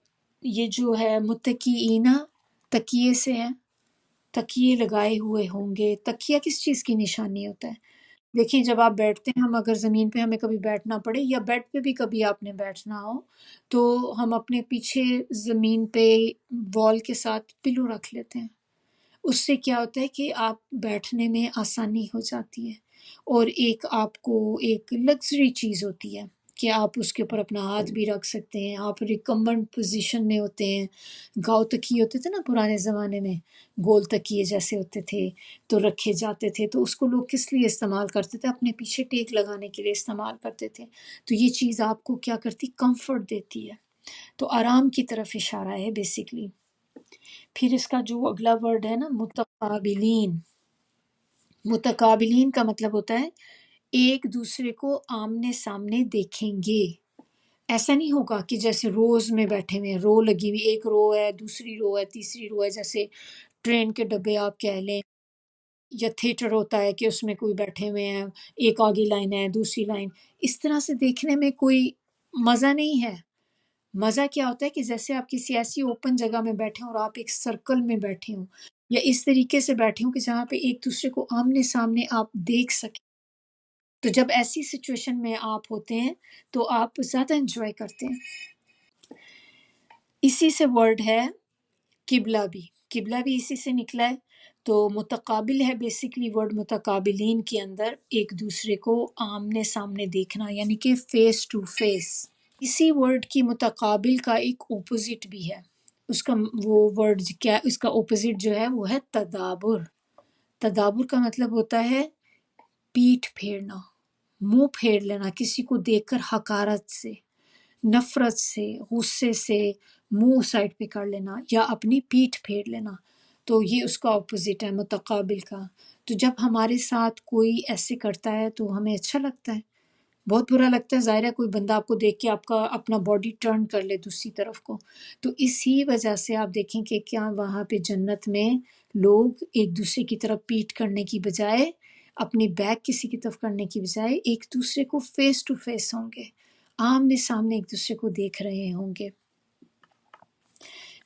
یہ جو ہے متقئین تکیے سے ہے، تکیے لگائے ہوئے ہوں گے۔ تکیہ کس چیز کی نشانی ہوتا ہے؟ دیکھیں جب آپ بیٹھتے ہیں، ہم اگر زمین پہ ہمیں کبھی بیٹھنا پڑے یا بیڈ پہ بھی کبھی آپ نے بیٹھنا ہو، تو ہم اپنے پیچھے زمین پہ وال کے ساتھ پلو رکھ لیتے ہیں۔ اس سے کیا ہوتا ہے کہ آپ بیٹھنے میں آسانی ہو جاتی ہے، اور ایک آپ کو ایک لگژری چیز ہوتی ہے کہ آپ اس کے اوپر اپنا ہاتھ بھی رکھ سکتے ہیں، آپ ریکمبنٹ پوزیشن میں ہوتے ہیں۔ گاؤ تکیے ہوتے تھے نا پرانے زمانے میں، گول تکیے جیسے ہوتے تھے تو رکھے جاتے تھے، تو اس کو لوگ کس لیے استعمال کرتے تھے؟ اپنے پیچھے ٹیک لگانے کے لیے استعمال کرتے تھے۔ تو یہ چیز آپ کو کیا کرتی؟ کمفرٹ دیتی ہے، تو آرام کی طرف اشارہ ہے بیسیکلی۔ پھر اس کا جو اگلا ورڈ ہے نا متقابلین، متقابلین کا مطلب ہوتا ہے ایک دوسرے کو آمنے سامنے دیکھیں گے۔ ایسا نہیں ہوگا کہ جیسے روز میں بیٹھے ہوئے ہیں، رو لگی ہوئی، ایک رو ہے، دوسری رو ہے، تیسری رو ہے، جیسے ٹرین کے ڈبے آپ کہہ لیں، یا تھیٹر ہوتا ہے کہ اس میں کوئی بیٹھے ہوئے ہیں، ایک آگے لائن ہے دوسری لائن، اس طرح سے دیکھنے میں کوئی مزہ نہیں ہے۔ مزہ کیا ہوتا ہے کہ جیسے آپ کسی ایسی اوپن جگہ میں بیٹھے ہوں اور آپ ایک سرکل میں بیٹھے ہوں، یا اس طریقے سے بیٹھے ہوں کہ جہاں پہ ایک دوسرے کو آمنے سامنے آپ دیکھ سکیں۔ تو جب ایسی سچویشن میں آپ ہوتے ہیں تو آپ زیادہ انجوائے کرتے ہیں۔ اسی سے ورڈ ہے قبلہ بھی، قبلہ بھی اسی سے نکلا ہے۔ تو متقابل ہے بیسیکلی ورڈ متقابلین کے اندر ایک دوسرے کو آمنے سامنے دیکھنا، یعنی کہ فیس ٹو فیس۔ اسی ورڈ کی متقابل کا ایک اپوزٹ بھی ہے، اس کا وہ ورڈ کیا، اس کا اپوزٹ جو ہے وہ ہے تدابر۔ تدابر کا مطلب ہوتا ہے پیٹھ پھیرنا، منہ پھیر لینا، کسی کو دیکھ کر حقارت سے، نفرت سے، غصے سے منہ سائڈ پہ کر لینا یا اپنی پیٹھ پھیر لینا۔ تو یہ اس کا اپوزٹ ہے متقابل کا۔ تو جب ہمارے ساتھ کوئی ایسے کرتا ہے تو ہمیں اچھا لگتا ہے، بہت برا لگتا ہے۔ ظاہر ہے کوئی بندہ آپ کو دیکھ کے آپ کا اپنا باڈی ٹرن کر لے دوسری طرف کو، تو اسی وجہ سے آپ دیکھیں کہ کیا وہاں پہ جنت میں لوگ ایک دوسرے کی طرف پیٹھ کرنے کی بجائے، اپنی بیک کسی کی طرف کرنے کی بجائے ایک دوسرے کو فیس ٹو فیس ہوں گے، آمنے سامنے ایک دوسرے کو دیکھ رہے ہوں گے۔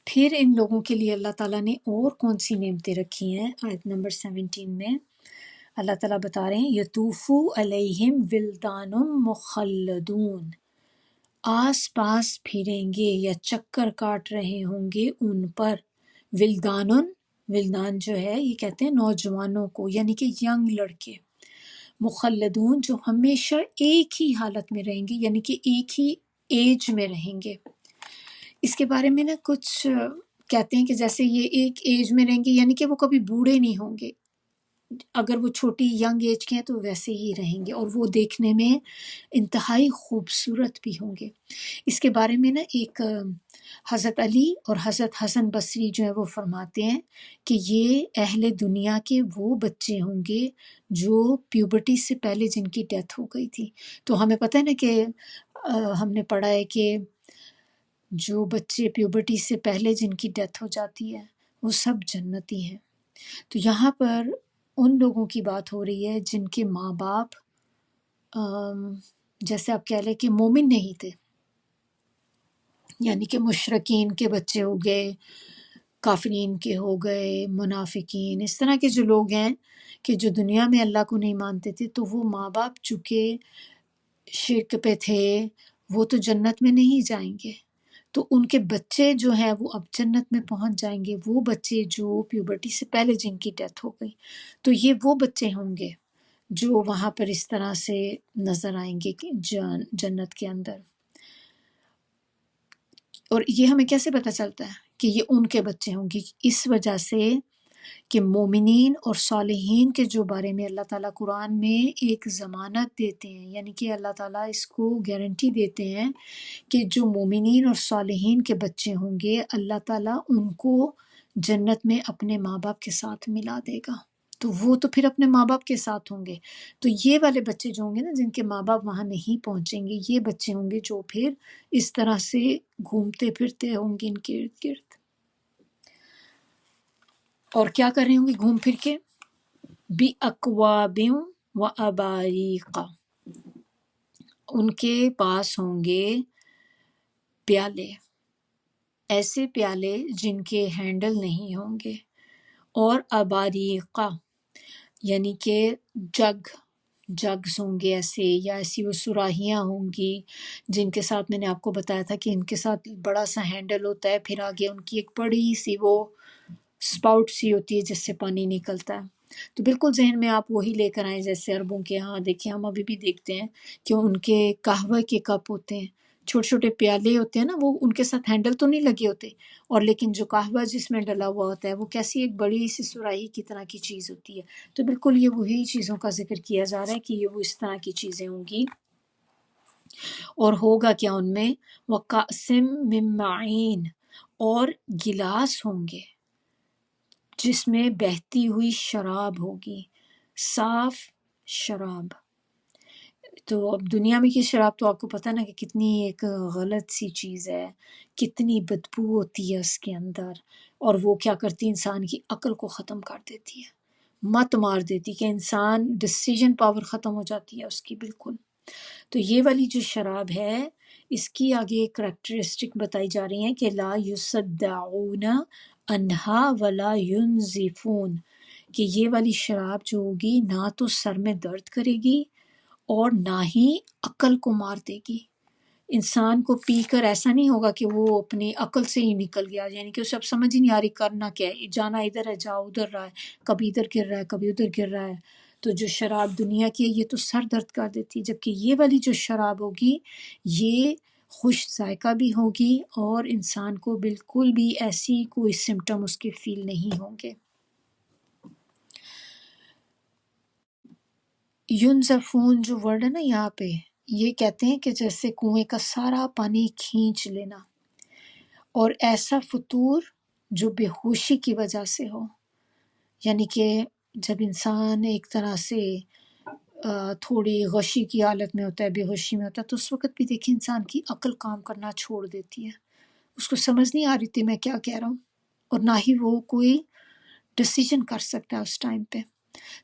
پھر ان لوگوں کے لیے اللہ تعالیٰ نے اور کون سی نعمتیں رکھی ہیں؟ آیت نمبر 17 میں اللہ تعالیٰ بتا رہے ہیں یطوفو علیہم ولدان مخلدون، آس پاس پھریں گے یا چکر کاٹ رہے ہوں گے ان پر، ولدان، ولدان جو ہے یہ کہتے ہیں نوجوانوں کو، یعنی کہ ینگ لڑکے، مخلدون جو ہمیشہ ایک ہی حالت میں رہیں گے، یعنی کہ ایک ہی ایج میں رہیں گے۔ اس کے بارے میں نا کچھ کہتے ہیں کہ جیسے یہ ایک ایج میں رہیں گے، یعنی کہ وہ کبھی بوڑھے نہیں ہوں گے، اگر وہ چھوٹی ینگ ایج کے ہیں تو ویسے ہی رہیں گے، اور وہ دیکھنے میں انتہائی خوبصورت بھی ہوں گے۔ اس کے بارے میں نا ایک حضرت علی اور حضرت حسن بصری جو ہے وہ فرماتے ہیں کہ یہ اہل دنیا کے وہ بچے ہوں گے جو پیوبرٹی سے پہلے جن کی ڈیتھ ہو گئی تھی۔ تو ہمیں پتہ ہے نا کہ ہم نے پڑھا ہے کہ جو بچے پیوبرٹی سے پہلے جن کی ڈیتھ ہو جاتی ہے وہ سب جنتی ہیں۔ تو یہاں پر ان لوگوں کی بات ہو رہی ہے جن کے ماں باپ جیسے آپ کہہ لیں کہ مومن نہیں تھے، یعنی کہ مشرکین کے بچے ہو گئے، کافرین کے ہو گئے، منافقین، اس طرح کے جو لوگ ہیں کہ جو دنیا میں اللہ کو نہیں مانتے تھے، تو وہ ماں باپ چونکہ شرک پہ تھے وہ تو جنت میں نہیں جائیں گے، تو ان کے بچے جو ہیں وہ اب جنت میں پہنچ جائیں گے، وہ بچے جو پیوبرٹی سے پہلے جن کی ڈیتھ ہو گئی۔ تو یہ وہ بچے ہوں گے جو وہاں پر اس طرح سے نظر آئیں گے کہ جنت کے اندر۔ اور یہ ہمیں کیسے پتہ چلتا ہے کہ یہ ان کے بچے ہوں گے؟ اس وجہ سے کہ مومنین اور صالحین کے جو بارے میں اللہ تعالیٰ قرآن میں ایک ضمانت دیتے ہیں، یعنی کہ اللہ تعالیٰ اس کو گارنٹی دیتے ہیں کہ جو مومنین اور صالحین کے بچے ہوں گے اللہ تعالیٰ ان کو جنت میں اپنے ماں باپ کے ساتھ ملا دے گا۔ تو وہ تو پھر اپنے ماں باپ کے ساتھ ہوں گے. تو یہ والے بچے جو ہوں گے نا جن کے ماں باپ وہاں نہیں پہنچیں گے، یہ بچے ہوں گے جو پھر اس طرح سے گھومتے پھرتے ہوں گے ان کے ارد گرد. اور کیا کر رہے ہوں گے گھوم پھر کے؟ بِأَكْوَابٍ وَأَبَارِيقَ، ان کے پاس ہوں گے پیالے، ایسے پیالے جن کے ہینڈل نہیں ہوں گے، اور اباریقہ یعنی کہ جگز ہوں گے ایسے، یا ایسی وہ سراہیاں ہوں گی جن کے ساتھ میں نے آپ کو بتایا تھا کہ ان کے ساتھ بڑا سا ہینڈل ہوتا ہے، پھر آگے ان کی ایک بڑی سی وہ سپاؤٹ سی ہوتی ہے جس سے پانی نکلتا ہے. تو بالکل ذہن میں آپ وہی لے کر آئیں جیسے عربوں کے ہاں دیکھیں، ہم ابھی بھی دیکھتے ہیں کہ ان کے قہوہ کے کپ ہوتے ہیں، چھوٹے چھوٹے پیالے ہوتے ہیں نا، وہ ان کے ساتھ ہینڈل تو نہیں لگے ہوتے، اور لیکن جو قہوہ جس میں ڈلا ہوا ہوتا ہے وہ کیسی ایک بڑی سی سراہی کی طرح کی چیز ہوتی ہے. تو بالکل یہ وہی چیزوں کا ذکر کیا جا رہا ہے کہ یہ وہ اس طرح کی چیزیں ہوں گی. اور ہوگا کیا ان میں؟ وَقَأْسٍ مِّن مَّعِينٍ، اور گلاس ہوں گے جس میں بہتی ہوئی شراب ہوگی، صاف شراب. تو اب دنیا میں کی شراب تو آپ کو پتہ نا کہ کتنی ایک غلط سی چیز ہے، کتنی بدبو ہوتی ہے اس کے اندر، اور وہ کیا کرتی ہے انسان کی عقل کو ختم کر دیتی ہے، مت مار دیتی کہ انسان ڈسیژن پاور ختم ہو جاتی ہے اس کی بالکل. تو یہ والی جو شراب ہے اس کی آگے ایک کریکٹرسٹک بتائی جا رہی ہیں کہ لا یصدعون انہا ولا ینزفون، کہ یہ والی شراب جو ہوگی نہ تو سر میں درد کرے گی اور نہ ہی عقل کو مار دے گی. انسان کو پی کر ایسا نہیں ہوگا کہ وہ اپنی عقل سے ہی نکل گیا، یعنی کہ اسے اب سمجھ ہی نہیں آ رہی کرنا کیا ہے، جانا ادھر ہے جاؤ ادھر رہا ہے، کبھی ادھر گر رہا ہے کبھی ادھر گر رہا ہے. تو جو شراب دنیا کی ہے یہ تو سر درد کر دیتی، جبکہ یہ والی جو شراب ہوگی یہ خوش ذائقہ بھی ہوگی اور انسان کو بالکل بھی ایسی کوئی سمٹم اس کے فیل نہیں ہوں گے. ینزفون جو ورڈ ہے نا یہاں پہ، یہ کہتے ہیں کہ جیسے کنویں کا سارا پانی کھینچ لینا، اور ایسا فطور جو بے ہوشی کی وجہ سے ہو. یعنی کہ جب انسان ایک طرح سے تھوڑی غشی کی حالت میں ہوتا ہے، بے ہوشی میں ہوتا ہے، تو اس وقت بھی دیکھیں انسان کی عقل کام کرنا چھوڑ دیتی ہے، اس کو سمجھ نہیں آ رہی تھی میں کیا کہہ رہا ہوں، اور نہ ہی وہ کوئی ڈیسیژن کر سکتا ہے اس ٹائم پہ.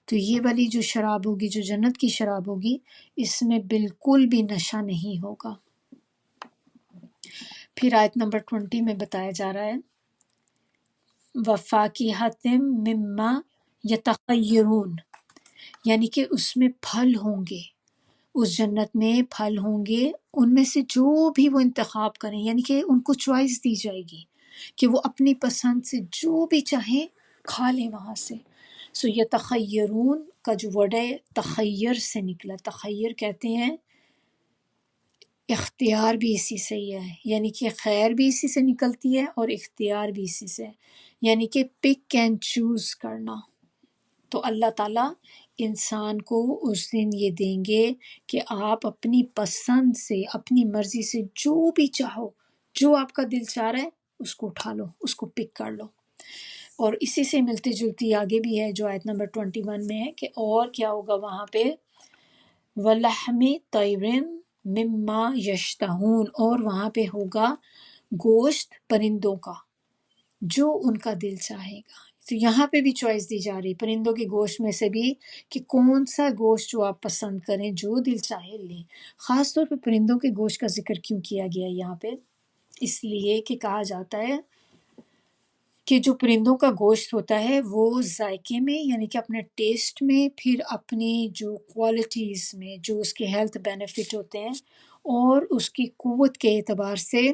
تو یہ والی جو شراب ہوگی، جو جنت کی شراب ہوگی، اس میں بالکل بھی نشہ نہیں ہوگا. پھر آیت نمبر 20 میں بتایا جا رہا ہے وَفَاكِهَةٍ مِّمَّا يَتَخَيَّرُونَ، یعنی کہ اس میں پھل ہوں گے، اس جنت میں پھل ہوں گے، ان میں سے جو بھی وہ انتخاب کریں، یعنی کہ ان کو چوائس دی جائے گی کہ وہ اپنی پسند سے جو بھی چاہیں کھا لیں وہاں سے. سو یتخیرون کا جو ورڈ ہے تخیر سے نکلا، تخیر کہتے ہیں اختیار بھی اسی سے ہی ہے، یعنی کہ خیر بھی اسی سے نکلتی ہے اور اختیار بھی اسی سے، یعنی کہ پک اینڈ چوز کرنا. تو اللہ تعالیٰ انسان کو اس دن یہ دیں گے کہ آپ اپنی پسند سے، اپنی مرضی سے جو بھی چاہو، جو آپ کا دل چاہ رہا ہے اس کو اٹھا لو، اس کو پک کر لو. اور اسی سے ملتی جلتی آگے بھی ہے جو آیت نمبر 21 میں ہے کہ اور کیا ہوگا وہاں پہ وَلَحْمِ طَيْرٍ مِّمَّا يَشْتَهُونَ، اور وہاں پہ ہوگا گوشت پرندوں کا جو ان کا دل چاہے گا. تو یہاں پہ بھی چوائس دی جا رہی پرندوں کے گوشت میں سے بھی کہ کون سا گوشت جو آپ پسند کریں، جو دل چاہے لیں. خاص طور پہ پرندوں کے گوشت کا ذکر کیوں کیا گیا یہاں پہ؟ اس لیے کہ کہا جاتا ہے کہ جو پرندوں کا گوشت ہوتا ہے وہ ذائقے میں، یعنی کہ اپنے ٹیسٹ میں، پھر اپنی جو کوالٹیز میں جو اس کے ہیلتھ بینیفٹ ہوتے ہیں اور اس کی قوت کے اعتبار سے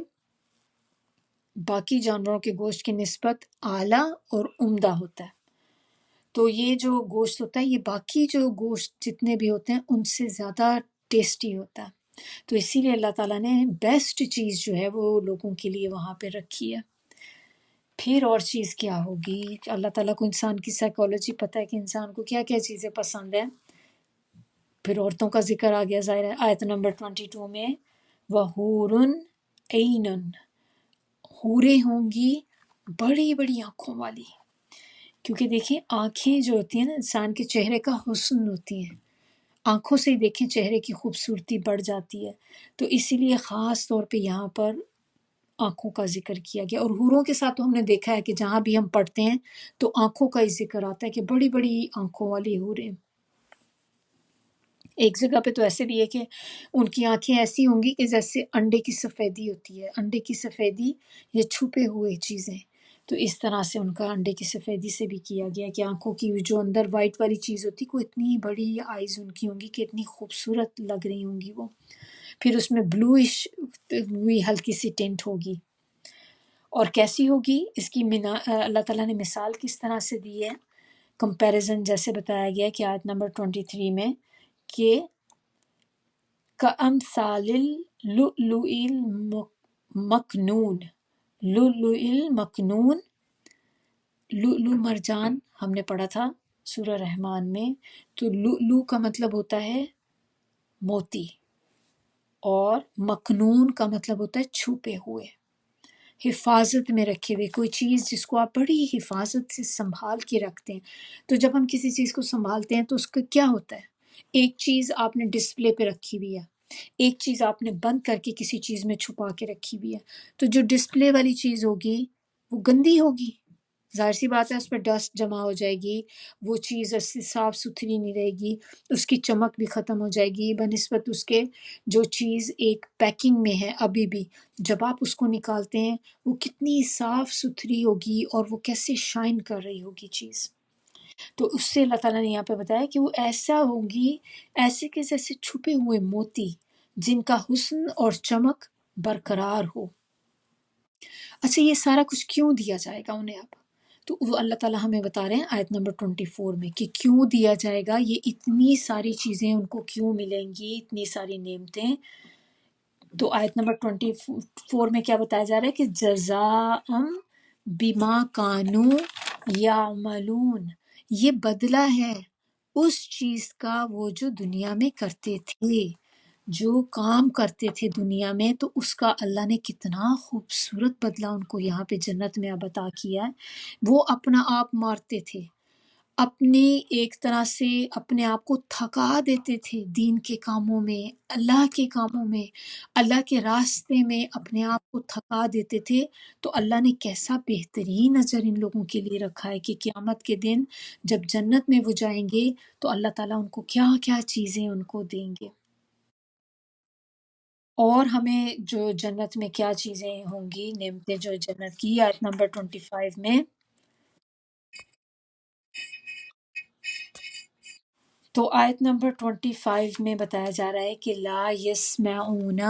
باقی جانوروں کے گوشت کی نسبت اعلیٰ اور عمدہ ہوتا ہے. تو یہ جو گوشت ہوتا ہے یہ باقی جو گوشت جتنے بھی ہوتے ہیں ان سے زیادہ ٹیسٹی ہوتا ہے. تو اسی لیے اللہ تعالیٰ نے بیسٹ چیز جو ہے وہ لوگوں کے لیے وہاں پہ رکھی ہے. پھر اور چیز کیا ہوگی؟ اللہ تعالیٰ کو انسان کی سائیکالوجی پتہ ہے کہ انسان کو کیا کیا چیزیں پسند ہیں. پھر عورتوں کا ذکر آ گیا ظاہر ہے آیت نمبر 22 میں وَحُورٌ عَيْنٌ، حوریں ہوں گی بڑی بڑی آنکھوں والی، کیونکہ دیکھیں آنکھیں جو ہوتی ہیں نا انسان کے چہرے کا حسن ہوتی ہیں، آنکھوں سے ہی دیکھیں چہرے کی خوبصورتی بڑھ جاتی ہے، تو اسی لیے خاص طور پہ یہاں پر آنکھوں کا ذکر کیا گیا۔ اور حوروں کے ساتھ تو ہم نے دیکھا ہے کہ جہاں بھی ہم پڑھتے ہیں تو آنکھوں کا ہی ذکر آتا ہے کہ بڑی بڑی آنکھوں والی حوریں۔ ایک جگہ پہ تو ایسے بھی ہے کہ ان کی آنکھیں ایسی ہوں گی کہ جیسے انڈے کی سفیدی ہوتی ہے، انڈے کی سفیدی یہ چھپے ہوئے چیزیں، تو اس طرح سے ان کا انڈے کی سفیدی سے بھی کیا گیا کہ آنکھوں کی جو اندر وائٹ والی چیز ہوتی ہے، کو اتنی بڑی آئیز ان کی ہوں گی کہ اتنی خوبصورت لگ رہی ہوں گی وہ، پھر اس میں بلوئش ہوئی ہلکی سی ٹنٹ ہوگی۔ اور کیسی ہوگی اس کی اللہ تعالیٰ نے مثال کس طرح سے دی ہے، کمپیریزن جیسے بتایا گیا ہے کہ آیت نمبر 23 میں کہ کَأَمْثَالِ اللُّؤْلُؤِ الْمَكْنُونِ، لؤلؤ المکنون، لؤلؤ مرجان ہم نے پڑھا تھا سورہ رحمان میں، تو لؤلؤ کا مطلب ہوتا ہے موتی، اور مکنون کا مطلب ہوتا ہے چھپے ہوئے، حفاظت میں رکھے ہوئے، کوئی چیز جس کو آپ بڑی حفاظت سے سنبھال کے رکھتے ہیں۔ تو جب ہم کسی چیز کو سنبھالتے ہیں تو اس کا کیا ہوتا ہے، ایک چیز آپ نے ڈسپلے پہ رکھی ہوئی ہے، ایک چیز آپ نے بند کر کے کسی چیز میں چھپا کے رکھی ہوئی ہے، تو جو ڈسپلے والی چیز ہوگی وہ گندی ہوگی، ظاہر سی بات ہے اس پہ ڈسٹ جمع ہو جائے گی، وہ چیز ایسی صاف ستھری نہیں رہے گی، اس کی چمک بھی ختم ہو جائے گی بنسبت اس کے جو چیز ایک پیکنگ میں ہے ابھی بھی، جب آپ اس کو نکالتے ہیں وہ کتنی صاف ستھری ہوگی اور وہ کیسے شائن کر رہی ہوگی چیز۔ تو اس سے اللہ تعالیٰ نے یہاں پہ بتایا کہ وہ ایسا ہوگی، ایسے کہ جیسے چھپے ہوئے موتی جن کا حسن اور چمک برقرار ہو۔ اچھا یہ سارا کچھ کیوں دیا جائے گا انہیں اب؟ تو وہ اللہ تعالیٰ ہمیں بتا رہے ہیں آیت نمبر 24 میں کہ کیوں دیا جائے گا، یہ اتنی ساری چیزیں ان کو کیوں ملیں گی، اتنی ساری نعمتیں۔ تو آیت نمبر 24 میں کیا بتایا جا رہا ہے کہ جزاء بما کانوا یعملون، یہ بدلہ ہے اس چیز کا وہ جو دنیا میں کرتے تھے، جو کام کرتے تھے دنیا میں، تو اس کا اللہ نے کتنا خوبصورت بدلہ ان کو یہاں پہ جنت میں اب عطا کیا ہے۔ وہ اپنا آپ مارتے تھے، اپنی ایک طرح سے اپنے آپ کو تھکا دیتے تھے دین کے کاموں میں، اللہ کے کاموں میں، اللہ کے راستے میں اپنے آپ کو تھکا دیتے تھے، تو اللہ نے کیسا بہترین اجر ان لوگوں کے لیے رکھا ہے کہ قیامت کے دن جب جنت میں وہ جائیں گے تو اللہ تعالیٰ ان کو کیا کیا چیزیں ان کو دیں گے، اور ہمیں جو جنت میں کیا چیزیں ہوں گی، نعمتیں جو جنت کی، آیت نمبر 25 میں۔ تو آیت نمبر 25 میں بتایا جا رہا ہے کہ لا یسمعون،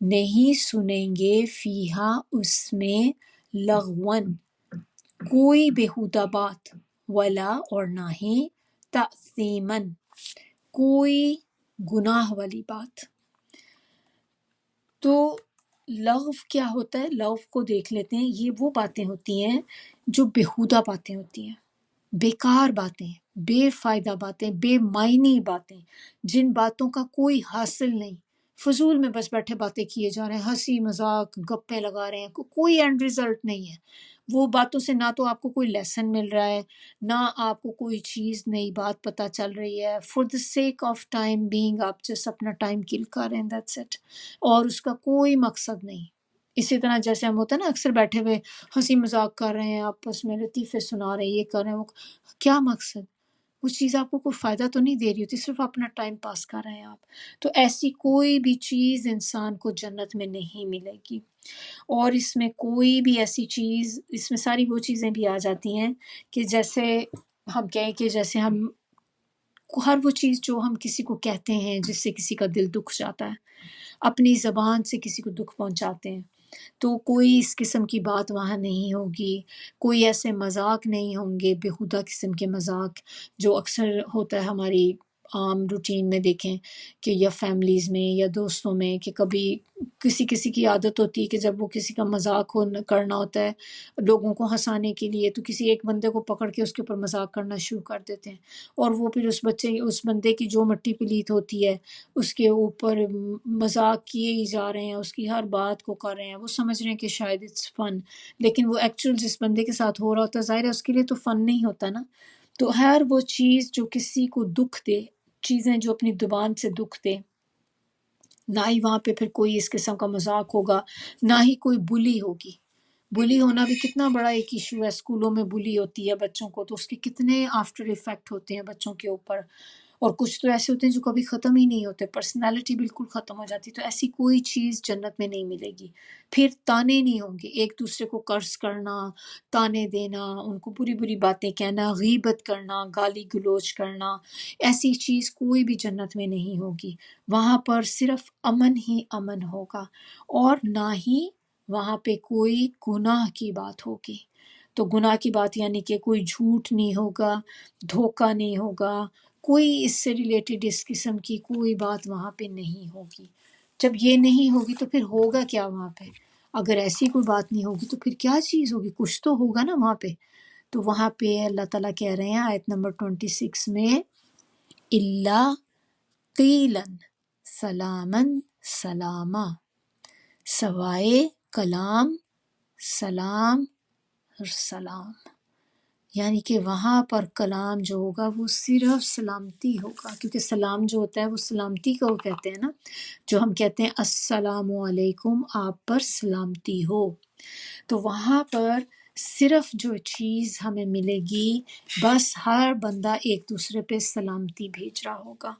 نہیں سنیں گے، فیہا اس میں، لغون، کوئی بےہودہ بات، ولا اور نہ ہی، تأثیمن، کوئی گناہ والی بات۔ تو لغو کیا ہوتا ہے، لغو کو دیکھ لیتے ہیں، یہ وہ باتیں ہوتی ہیں جو بےہودہ باتیں ہوتی ہیں، بیکار باتیں، بے فائدہ باتیں، بے معنی باتیں، جن باتوں کا کوئی حاصل نہیں، فضول میں بس بیٹھے باتیں کیے جا رہے ہیں، ہنسی مذاق گپیں لگا رہے ہیں، کوئی اینڈ رزلٹ نہیں ہے، وہ باتوں سے نہ تو آپ کو کوئی لیسن مل رہا ہے، نہ آپ کو کوئی چیز نئی بات پتہ چل رہی ہے، for the sake of time being آپ جس اپنا ٹائم کل کر رہے ہیں، دیٹس اٹ، اور اس کا کوئی مقصد نہیں۔ اسی طرح جیسے ہم ہوتا ہے نا اکثر بیٹھے ہوئے ہنسی مذاق کر رہے ہیں، آپس میں لطیفے سنا رہے ہیں، یہ کر رہے ہیں، وہ کیا مقصد، وہ چیز آپ کو کوئی فائدہ تو نہیں دے رہی ہوتی، صرف اپنا ٹائم پاس کر رہے ہیں آپ۔ تو ایسی کوئی بھی چیز انسان کو جنت میں نہیں ملے گی، اور اس میں کوئی بھی ایسی چیز، اس میں ساری وہ چیزیں بھی آ جاتی ہیں کہ جیسے ہم کہیں کہ جیسے ہم ہر وہ چیز جو ہم کسی کو کہتے ہیں جس سے کسی کا دل دکھ جاتا ہے، اپنی زبان سے کسی کو دکھ پہنچاتے ہیں، تو کوئی اس قسم کی بات وہاں نہیں ہوگی، کوئی ایسے مذاق نہیں ہوں گے، بےہودہ قسم کے مذاق جو اکثر ہوتا ہے ہماری عام روٹین میں دیکھیں کہ یا فیملیز میں یا دوستوں میں کہ کبھی کسی کسی کی عادت ہوتی ہے کہ جب وہ کسی کا مذاق کرنا ہوتا ہے لوگوں کو ہنسانے کے لیے، تو کسی ایک بندے کو پکڑ کے اس کے اوپر مذاق کرنا شروع کر دیتے ہیں، اور وہ پھر اس بندے کی جو مٹی پلیت ہوتی ہے اس کے اوپر مذاق کیے ہی جا رہے ہیں، اس کی ہر بات کو کر رہے ہیں، وہ سمجھ رہے ہیں کہ شاید اٹس فن، لیکن وہ ایکچوئل جس بندے کے ساتھ ہو رہا ہوتا ہے ظاہر ہے اس کے لیے تو فن نہیں ہوتا نا۔ تو ہر وہ چیز جو کسی کو دکھ دے، چیزیں جو اپنی زبان سے دکھ دے، نہ ہی وہاں پہ پھر کوئی اس قسم کا مذاق ہوگا، نہ ہی کوئی بلی ہوگی۔ بلی ہونا بھی کتنا بڑا ایک ایشو ہے، اسکولوں میں بلی ہوتی ہے بچوں کو، تو اس کے کتنے آفٹر ایفیکٹ ہوتے ہیں بچوں کے اوپر، اور کچھ تو ایسے ہوتے ہیں جو کبھی ختم ہی نہیں ہوتے، پرسنالٹی بالکل ختم ہو جاتی، تو ایسی کوئی چیز جنت میں نہیں ملے گی۔ پھر تانے نہیں ہوں گے، ایک دوسرے کو قرض کرنا، تانے دینا، ان کو بری بری باتیں کہنا، غیبت کرنا، گالی گلوچ کرنا، ایسی چیز کوئی بھی جنت میں نہیں ہوگی۔ وہاں پر صرف امن ہی امن ہوگا، اور نہ ہی وہاں پہ کوئی گناہ کی بات ہوگی۔ تو گناہ کی بات یعنی کہ کوئی جھوٹ نہیں ہوگا، دھوکہ نہیں ہوگا، کوئی اس سے ریلیٹڈ اس قسم کی کوئی بات وہاں پہ نہیں ہوگی۔ جب یہ نہیں ہوگی تو پھر ہوگا کیا وہاں پہ؟ اگر ایسی کوئی بات نہیں ہوگی تو پھر کیا چیز ہوگی؟ کچھ تو ہوگا نا وہاں پہ۔ تو وہاں پہ اللہ تعالیٰ کہہ رہے ہیں آیت نمبر 26 میں، اللہ قیلن سلامن سلاما، سوائے کلام سلام اور سلام، یعنی کہ وہاں پر کلام جو ہوگا وہ صرف سلامتی ہوگا، کیونکہ سلام جو ہوتا ہے وہ سلامتی کو کہتے ہیں نا، جو ہم کہتے ہیں السلام علیکم، آپ پر سلامتی ہو۔ تو وہاں پر صرف جو چیز ہمیں ملے گی، بس ہر بندہ ایک دوسرے پہ سلامتی بھیج رہا ہوگا،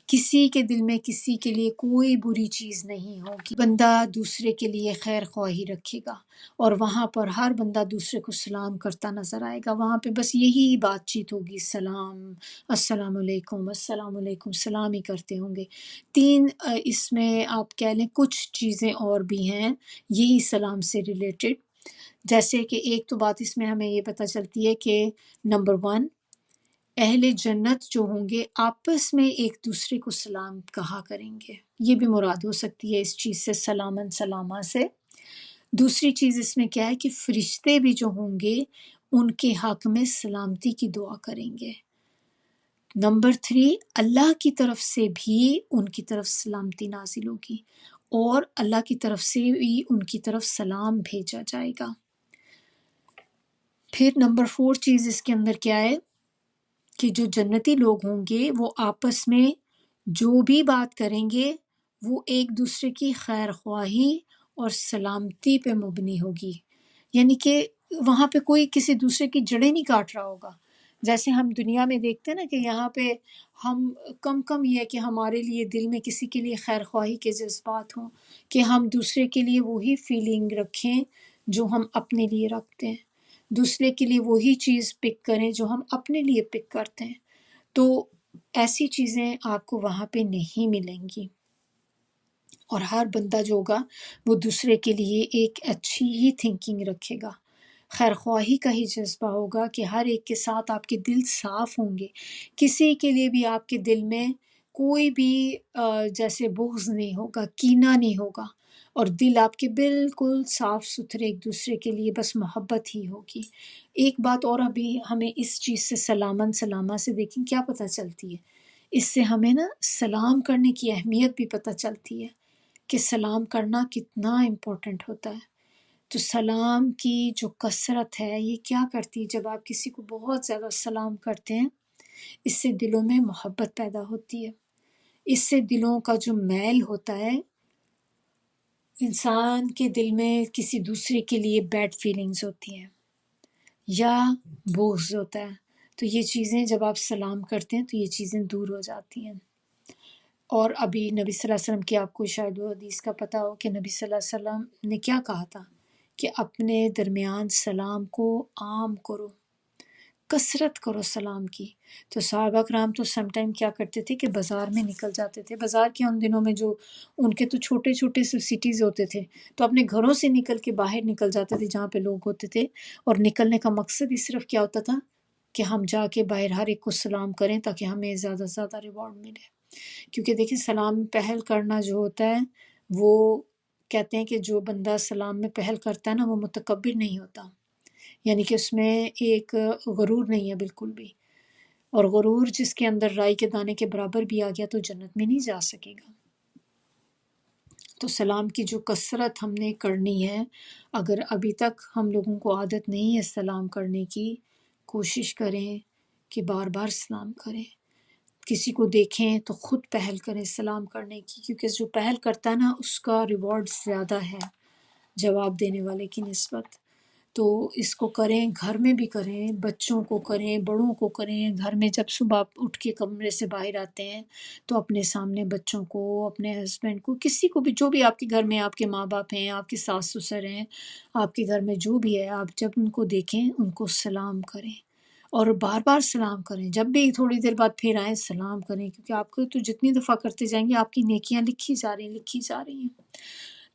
کسی کے دل میں کسی کے لیے کوئی بری چیز نہیں ہوگی، بندہ دوسرے کے لیے خیر خواہی رکھے گا، اور وہاں پر ہر بندہ دوسرے کو سلام کرتا نظر آئے گا۔ وہاں پہ بس یہی بات چیت ہوگی، سلام، السلام علیکم، السلام علیکم، سلام ہی کرتے ہوں گے۔ تین اس میں آپ کہہ لیں کچھ چیزیں اور بھی ہیں یہی سلام سے ریلیٹڈ، جیسے کہ ایک تو بات اس میں ہمیں یہ پتہ چلتی ہے کہ نمبر 1، اہل جنت جو ہوں گے آپس میں ایک دوسرے کو سلام کہا کریں گے، یہ بھی مراد ہو سکتی ہے اس چیز سے، سلامن سلامہ سے۔ دوسری چیز اس میں کیا ہے کہ فرشتے بھی جو ہوں گے ان کے حق میں سلامتی کی دعا کریں گے۔ نمبر 3، اللہ کی طرف سے بھی ان کی طرف سلامتی نازل ہوگی، اور اللہ کی طرف سے بھی ان کی طرف سلام بھیجا جائے گا۔ پھر نمبر 4 چیز اس کے اندر کیا ہے کہ جو جنتی لوگ ہوں گے وہ آپس میں جو بھی بات کریں گے وہ ایک دوسرے کی خیر خواہی اور سلامتی پہ مبنی ہوگی، یعنی کہ وہاں پہ کوئی کسی دوسرے کی جڑیں نہیں کاٹ رہا ہوگا، جیسے ہم دنیا میں دیکھتے ہیں نا کہ یہاں پہ ہم کم یہ ہے کہ ہمارے لیے دل میں کسی کے لیے خیر خواہی کے جذبات ہوں، کہ ہم دوسرے کے لیے وہی فیلنگ رکھیں جو ہم اپنے لیے رکھتے ہیں، دوسرے کے لیے وہی چیز پک کریں جو ہم اپنے لیے پک کرتے ہیں۔ تو ایسی چیزیں آپ کو وہاں پہ نہیں ملیں گی، اور ہر بندہ جو ہوگا وہ دوسرے کے لیے ایک اچھی ہی تھنکنگ رکھے گا، خیر خواہی کا ہی جذبہ ہوگا، کہ ہر ایک کے ساتھ آپ کے دل صاف ہوں گے، کسی کے لیے بھی آپ کے دل میں کوئی بھی جیسے بغض نہیں ہوگا، کینہ نہیں ہوگا، اور دل آپ کے بالکل صاف ستھرے، ایک دوسرے کے لیے بس محبت ہی ہوگی۔ ایک بات اور ابھی ہمیں اس چیز سے سلامن سلامہ سے دیکھیں کیا پتہ چلتی ہے، اس سے ہمیں نا سلام کرنے کی اہمیت بھی پتہ چلتی ہے کہ سلام کرنا کتنا امپورٹنٹ ہوتا ہے۔ تو سلام کی جو کثرت ہے یہ کیا کرتی ہے، جب آپ کسی کو بہت زیادہ سلام کرتے ہیں اس سے دلوں میں محبت پیدا ہوتی ہے، اس سے دلوں کا جو میل ہوتا ہے، انسان کے دل میں کسی دوسرے کے لیے بیڈ فیلنگز ہوتی ہیں یا بغض ہوتا ہے، تو یہ چیزیں جب آپ سلام کرتے ہیں تو یہ چیزیں دور ہو جاتی ہیں۔ اور ابھی نبی صلی اللہ علیہ وسلم کی آپ کو شاید وہ حدیث کا پتہ ہو کہ نبی صلی اللہ علیہ وسلم نے کیا کہا تھا کہ اپنے درمیان سلام کو عام کرو، کثرت کرو سلام کی۔ تو صحابہ کرام تو سم ٹائم کیا کرتے تھے کہ بازار میں نکل جاتے تھے، بازار کے ان دنوں میں جو ان کے تو چھوٹے چھوٹے سے سٹیز ہوتے تھے، تو اپنے گھروں سے نکل کے باہر نکل جاتے تھے جہاں پہ لوگ ہوتے تھے، اور نکلنے کا مقصد ہی صرف کیا ہوتا تھا، کہ ہم جا کے باہر ہر ایک کو سلام کریں تاکہ ہمیں زیادہ سے زیادہ ریوارڈ ملے. کیونکہ دیکھیں سلام پہل کرنا جو ہوتا ہے وہ کہتے ہیں کہ جو بندہ سلام میں پہل کرتا ہے نا وہ متکبر نہیں ہوتا، یعنی کہ اس میں ایک غرور نہیں ہے بالکل بھی. اور غرور جس کے اندر رائی کے دانے کے برابر بھی آ گیا تو جنت میں نہیں جا سکے گا. تو سلام کی جو کثرت ہم نے کرنی ہے، اگر ابھی تک ہم لوگوں کو عادت نہیں ہے سلام کرنے کی، کوشش کریں کہ بار بار سلام کریں. کسی کو دیکھیں تو خود پہل کریں سلام کرنے کی، کیونکہ جو پہل کرتا ہے نا اس کا ریوارڈ زیادہ ہے جواب دینے والے کی نسبت. تو اس کو کریں، گھر میں بھی کریں، بچوں کو کریں، بڑوں کو کریں. گھر میں جب صبح اٹھ کے کمرے سے باہر آتے ہیں تو اپنے سامنے بچوں کو، اپنے ہسبینڈ کو، کسی کو بھی، جو بھی آپ کے گھر میں آپ کے ماں باپ ہیں، آپ کے ساس سسر ہیں، آپ کے گھر میں جو بھی ہے، آپ جب ان کو دیکھیں ان کو سلام کریں اور بار بار سلام کریں. جب بھی تھوڑی دیر بعد پھر آئیں سلام کریں، کیونکہ آپ کو تو جتنی دفعہ کرتے جائیں گے آپ کی نیکیاں لکھی جا رہی ہیں.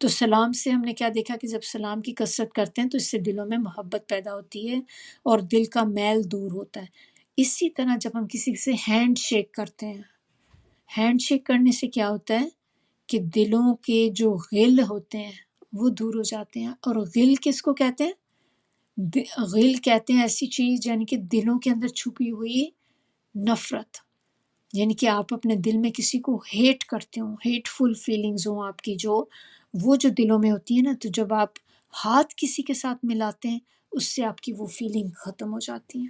تو سلام سے ہم نے کیا دیکھا کہ جب سلام کی کثرت کرتے ہیں تو اس سے دلوں میں محبت پیدا ہوتی ہے اور دل کا میل دور ہوتا ہے. اسی طرح جب ہم کسی سے ہینڈ شیک کرتے ہیں، ہینڈ شیک کرنے سے کیا ہوتا ہے کہ دلوں کے جو غل ہوتے ہیں وہ دور ہو جاتے ہیں. اور غل کس کو کہتے ہیں؟ غل کہتے ہیں ایسی چیز یعنی کہ دلوں کے اندر چھپی ہوئی نفرت، یعنی کہ آپ اپنے دل میں کسی کو ہیٹ کرتے ہوں، ہیٹ فل فیلنگز ہوں آپ کی، وہ جو دلوں میں ہوتی ہے نا، تو جب آپ ہاتھ کسی کے ساتھ ملاتے ہیں اس سے آپ کی وہ فیلنگ ختم ہو جاتی ہیں.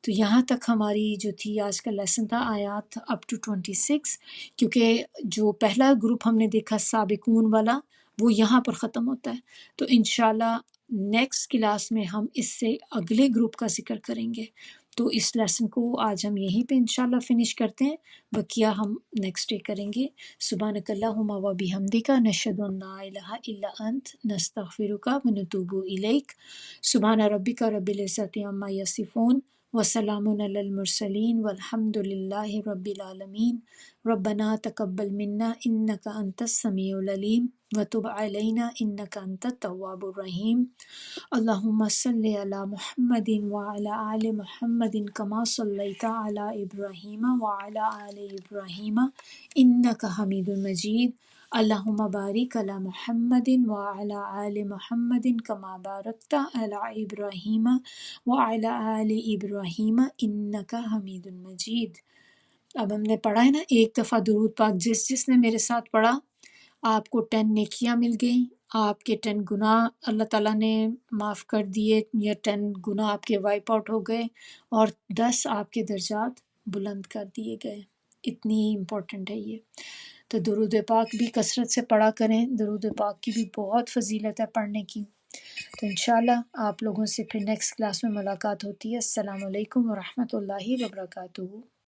تو یہاں تک ہماری جو تھی آج کا لیسن تھا، آیات اپ ٹو 26. کیونکہ جو پہلا گروپ ہم نے دیکھا سابقون والا وہ یہاں پر ختم ہوتا ہے. تو انشاءاللہ نیکسٹ کلاس میں ہم اس سے اگلے گروپ کا ذکر کریں گے. تو اس لیسن کو آج ہم یہیں پہ انشاءاللہ فنش کرتے ہیں، بقیہ ہم نیکسٹ ڈے کریں گے. سبحانک اللہم و بحمدک، نشہد ان لا الہ الا انت، نستغفرک و نتوب الیک. سبحان ربک رب العزت عما یصفون وسلام علی المرسلین والحمد للہ رب العالمین. ربنا تقبل منا انک انت السمیع العلیم وتب علینا انک انت التواب الرحیم. اللہم صلی علی محمد وعلی آل محمد کما صلیت علی ابراہیم وعلی آل ابراہیم انک حمید مجید. اللہم بارک علی محمد وعلی آل محمد کما بارکت علی ابراہیم وعلی آل ابراہیم انک حمید مجید. اب ہم نے پڑھا ہے نا ایک دفعہ درود پاک، جس نے میرے ساتھ پڑھا آپ کو 10 نیکیاں مل گئیں، آپ کے 10 گناہ اللہ تعالیٰ نے معاف کر دیے، یا 10 گناہ آپ کے وائپ آؤٹ ہو گئے، اور 10 آپ کے درجات بلند کر دیے گئے. اتنی امپورٹنٹ ہے یہ. تو درود پاک بھی کثرت سے پڑھا کریں، درود پاک کی بھی بہت فضیلت ہے پڑھنے کی. تو انشاءاللہ آپ لوگوں سے پھر نیکسٹ کلاس میں ملاقات ہوتی ہے. السلام علیکم ورحمۃ اللہ وبرکاتہ.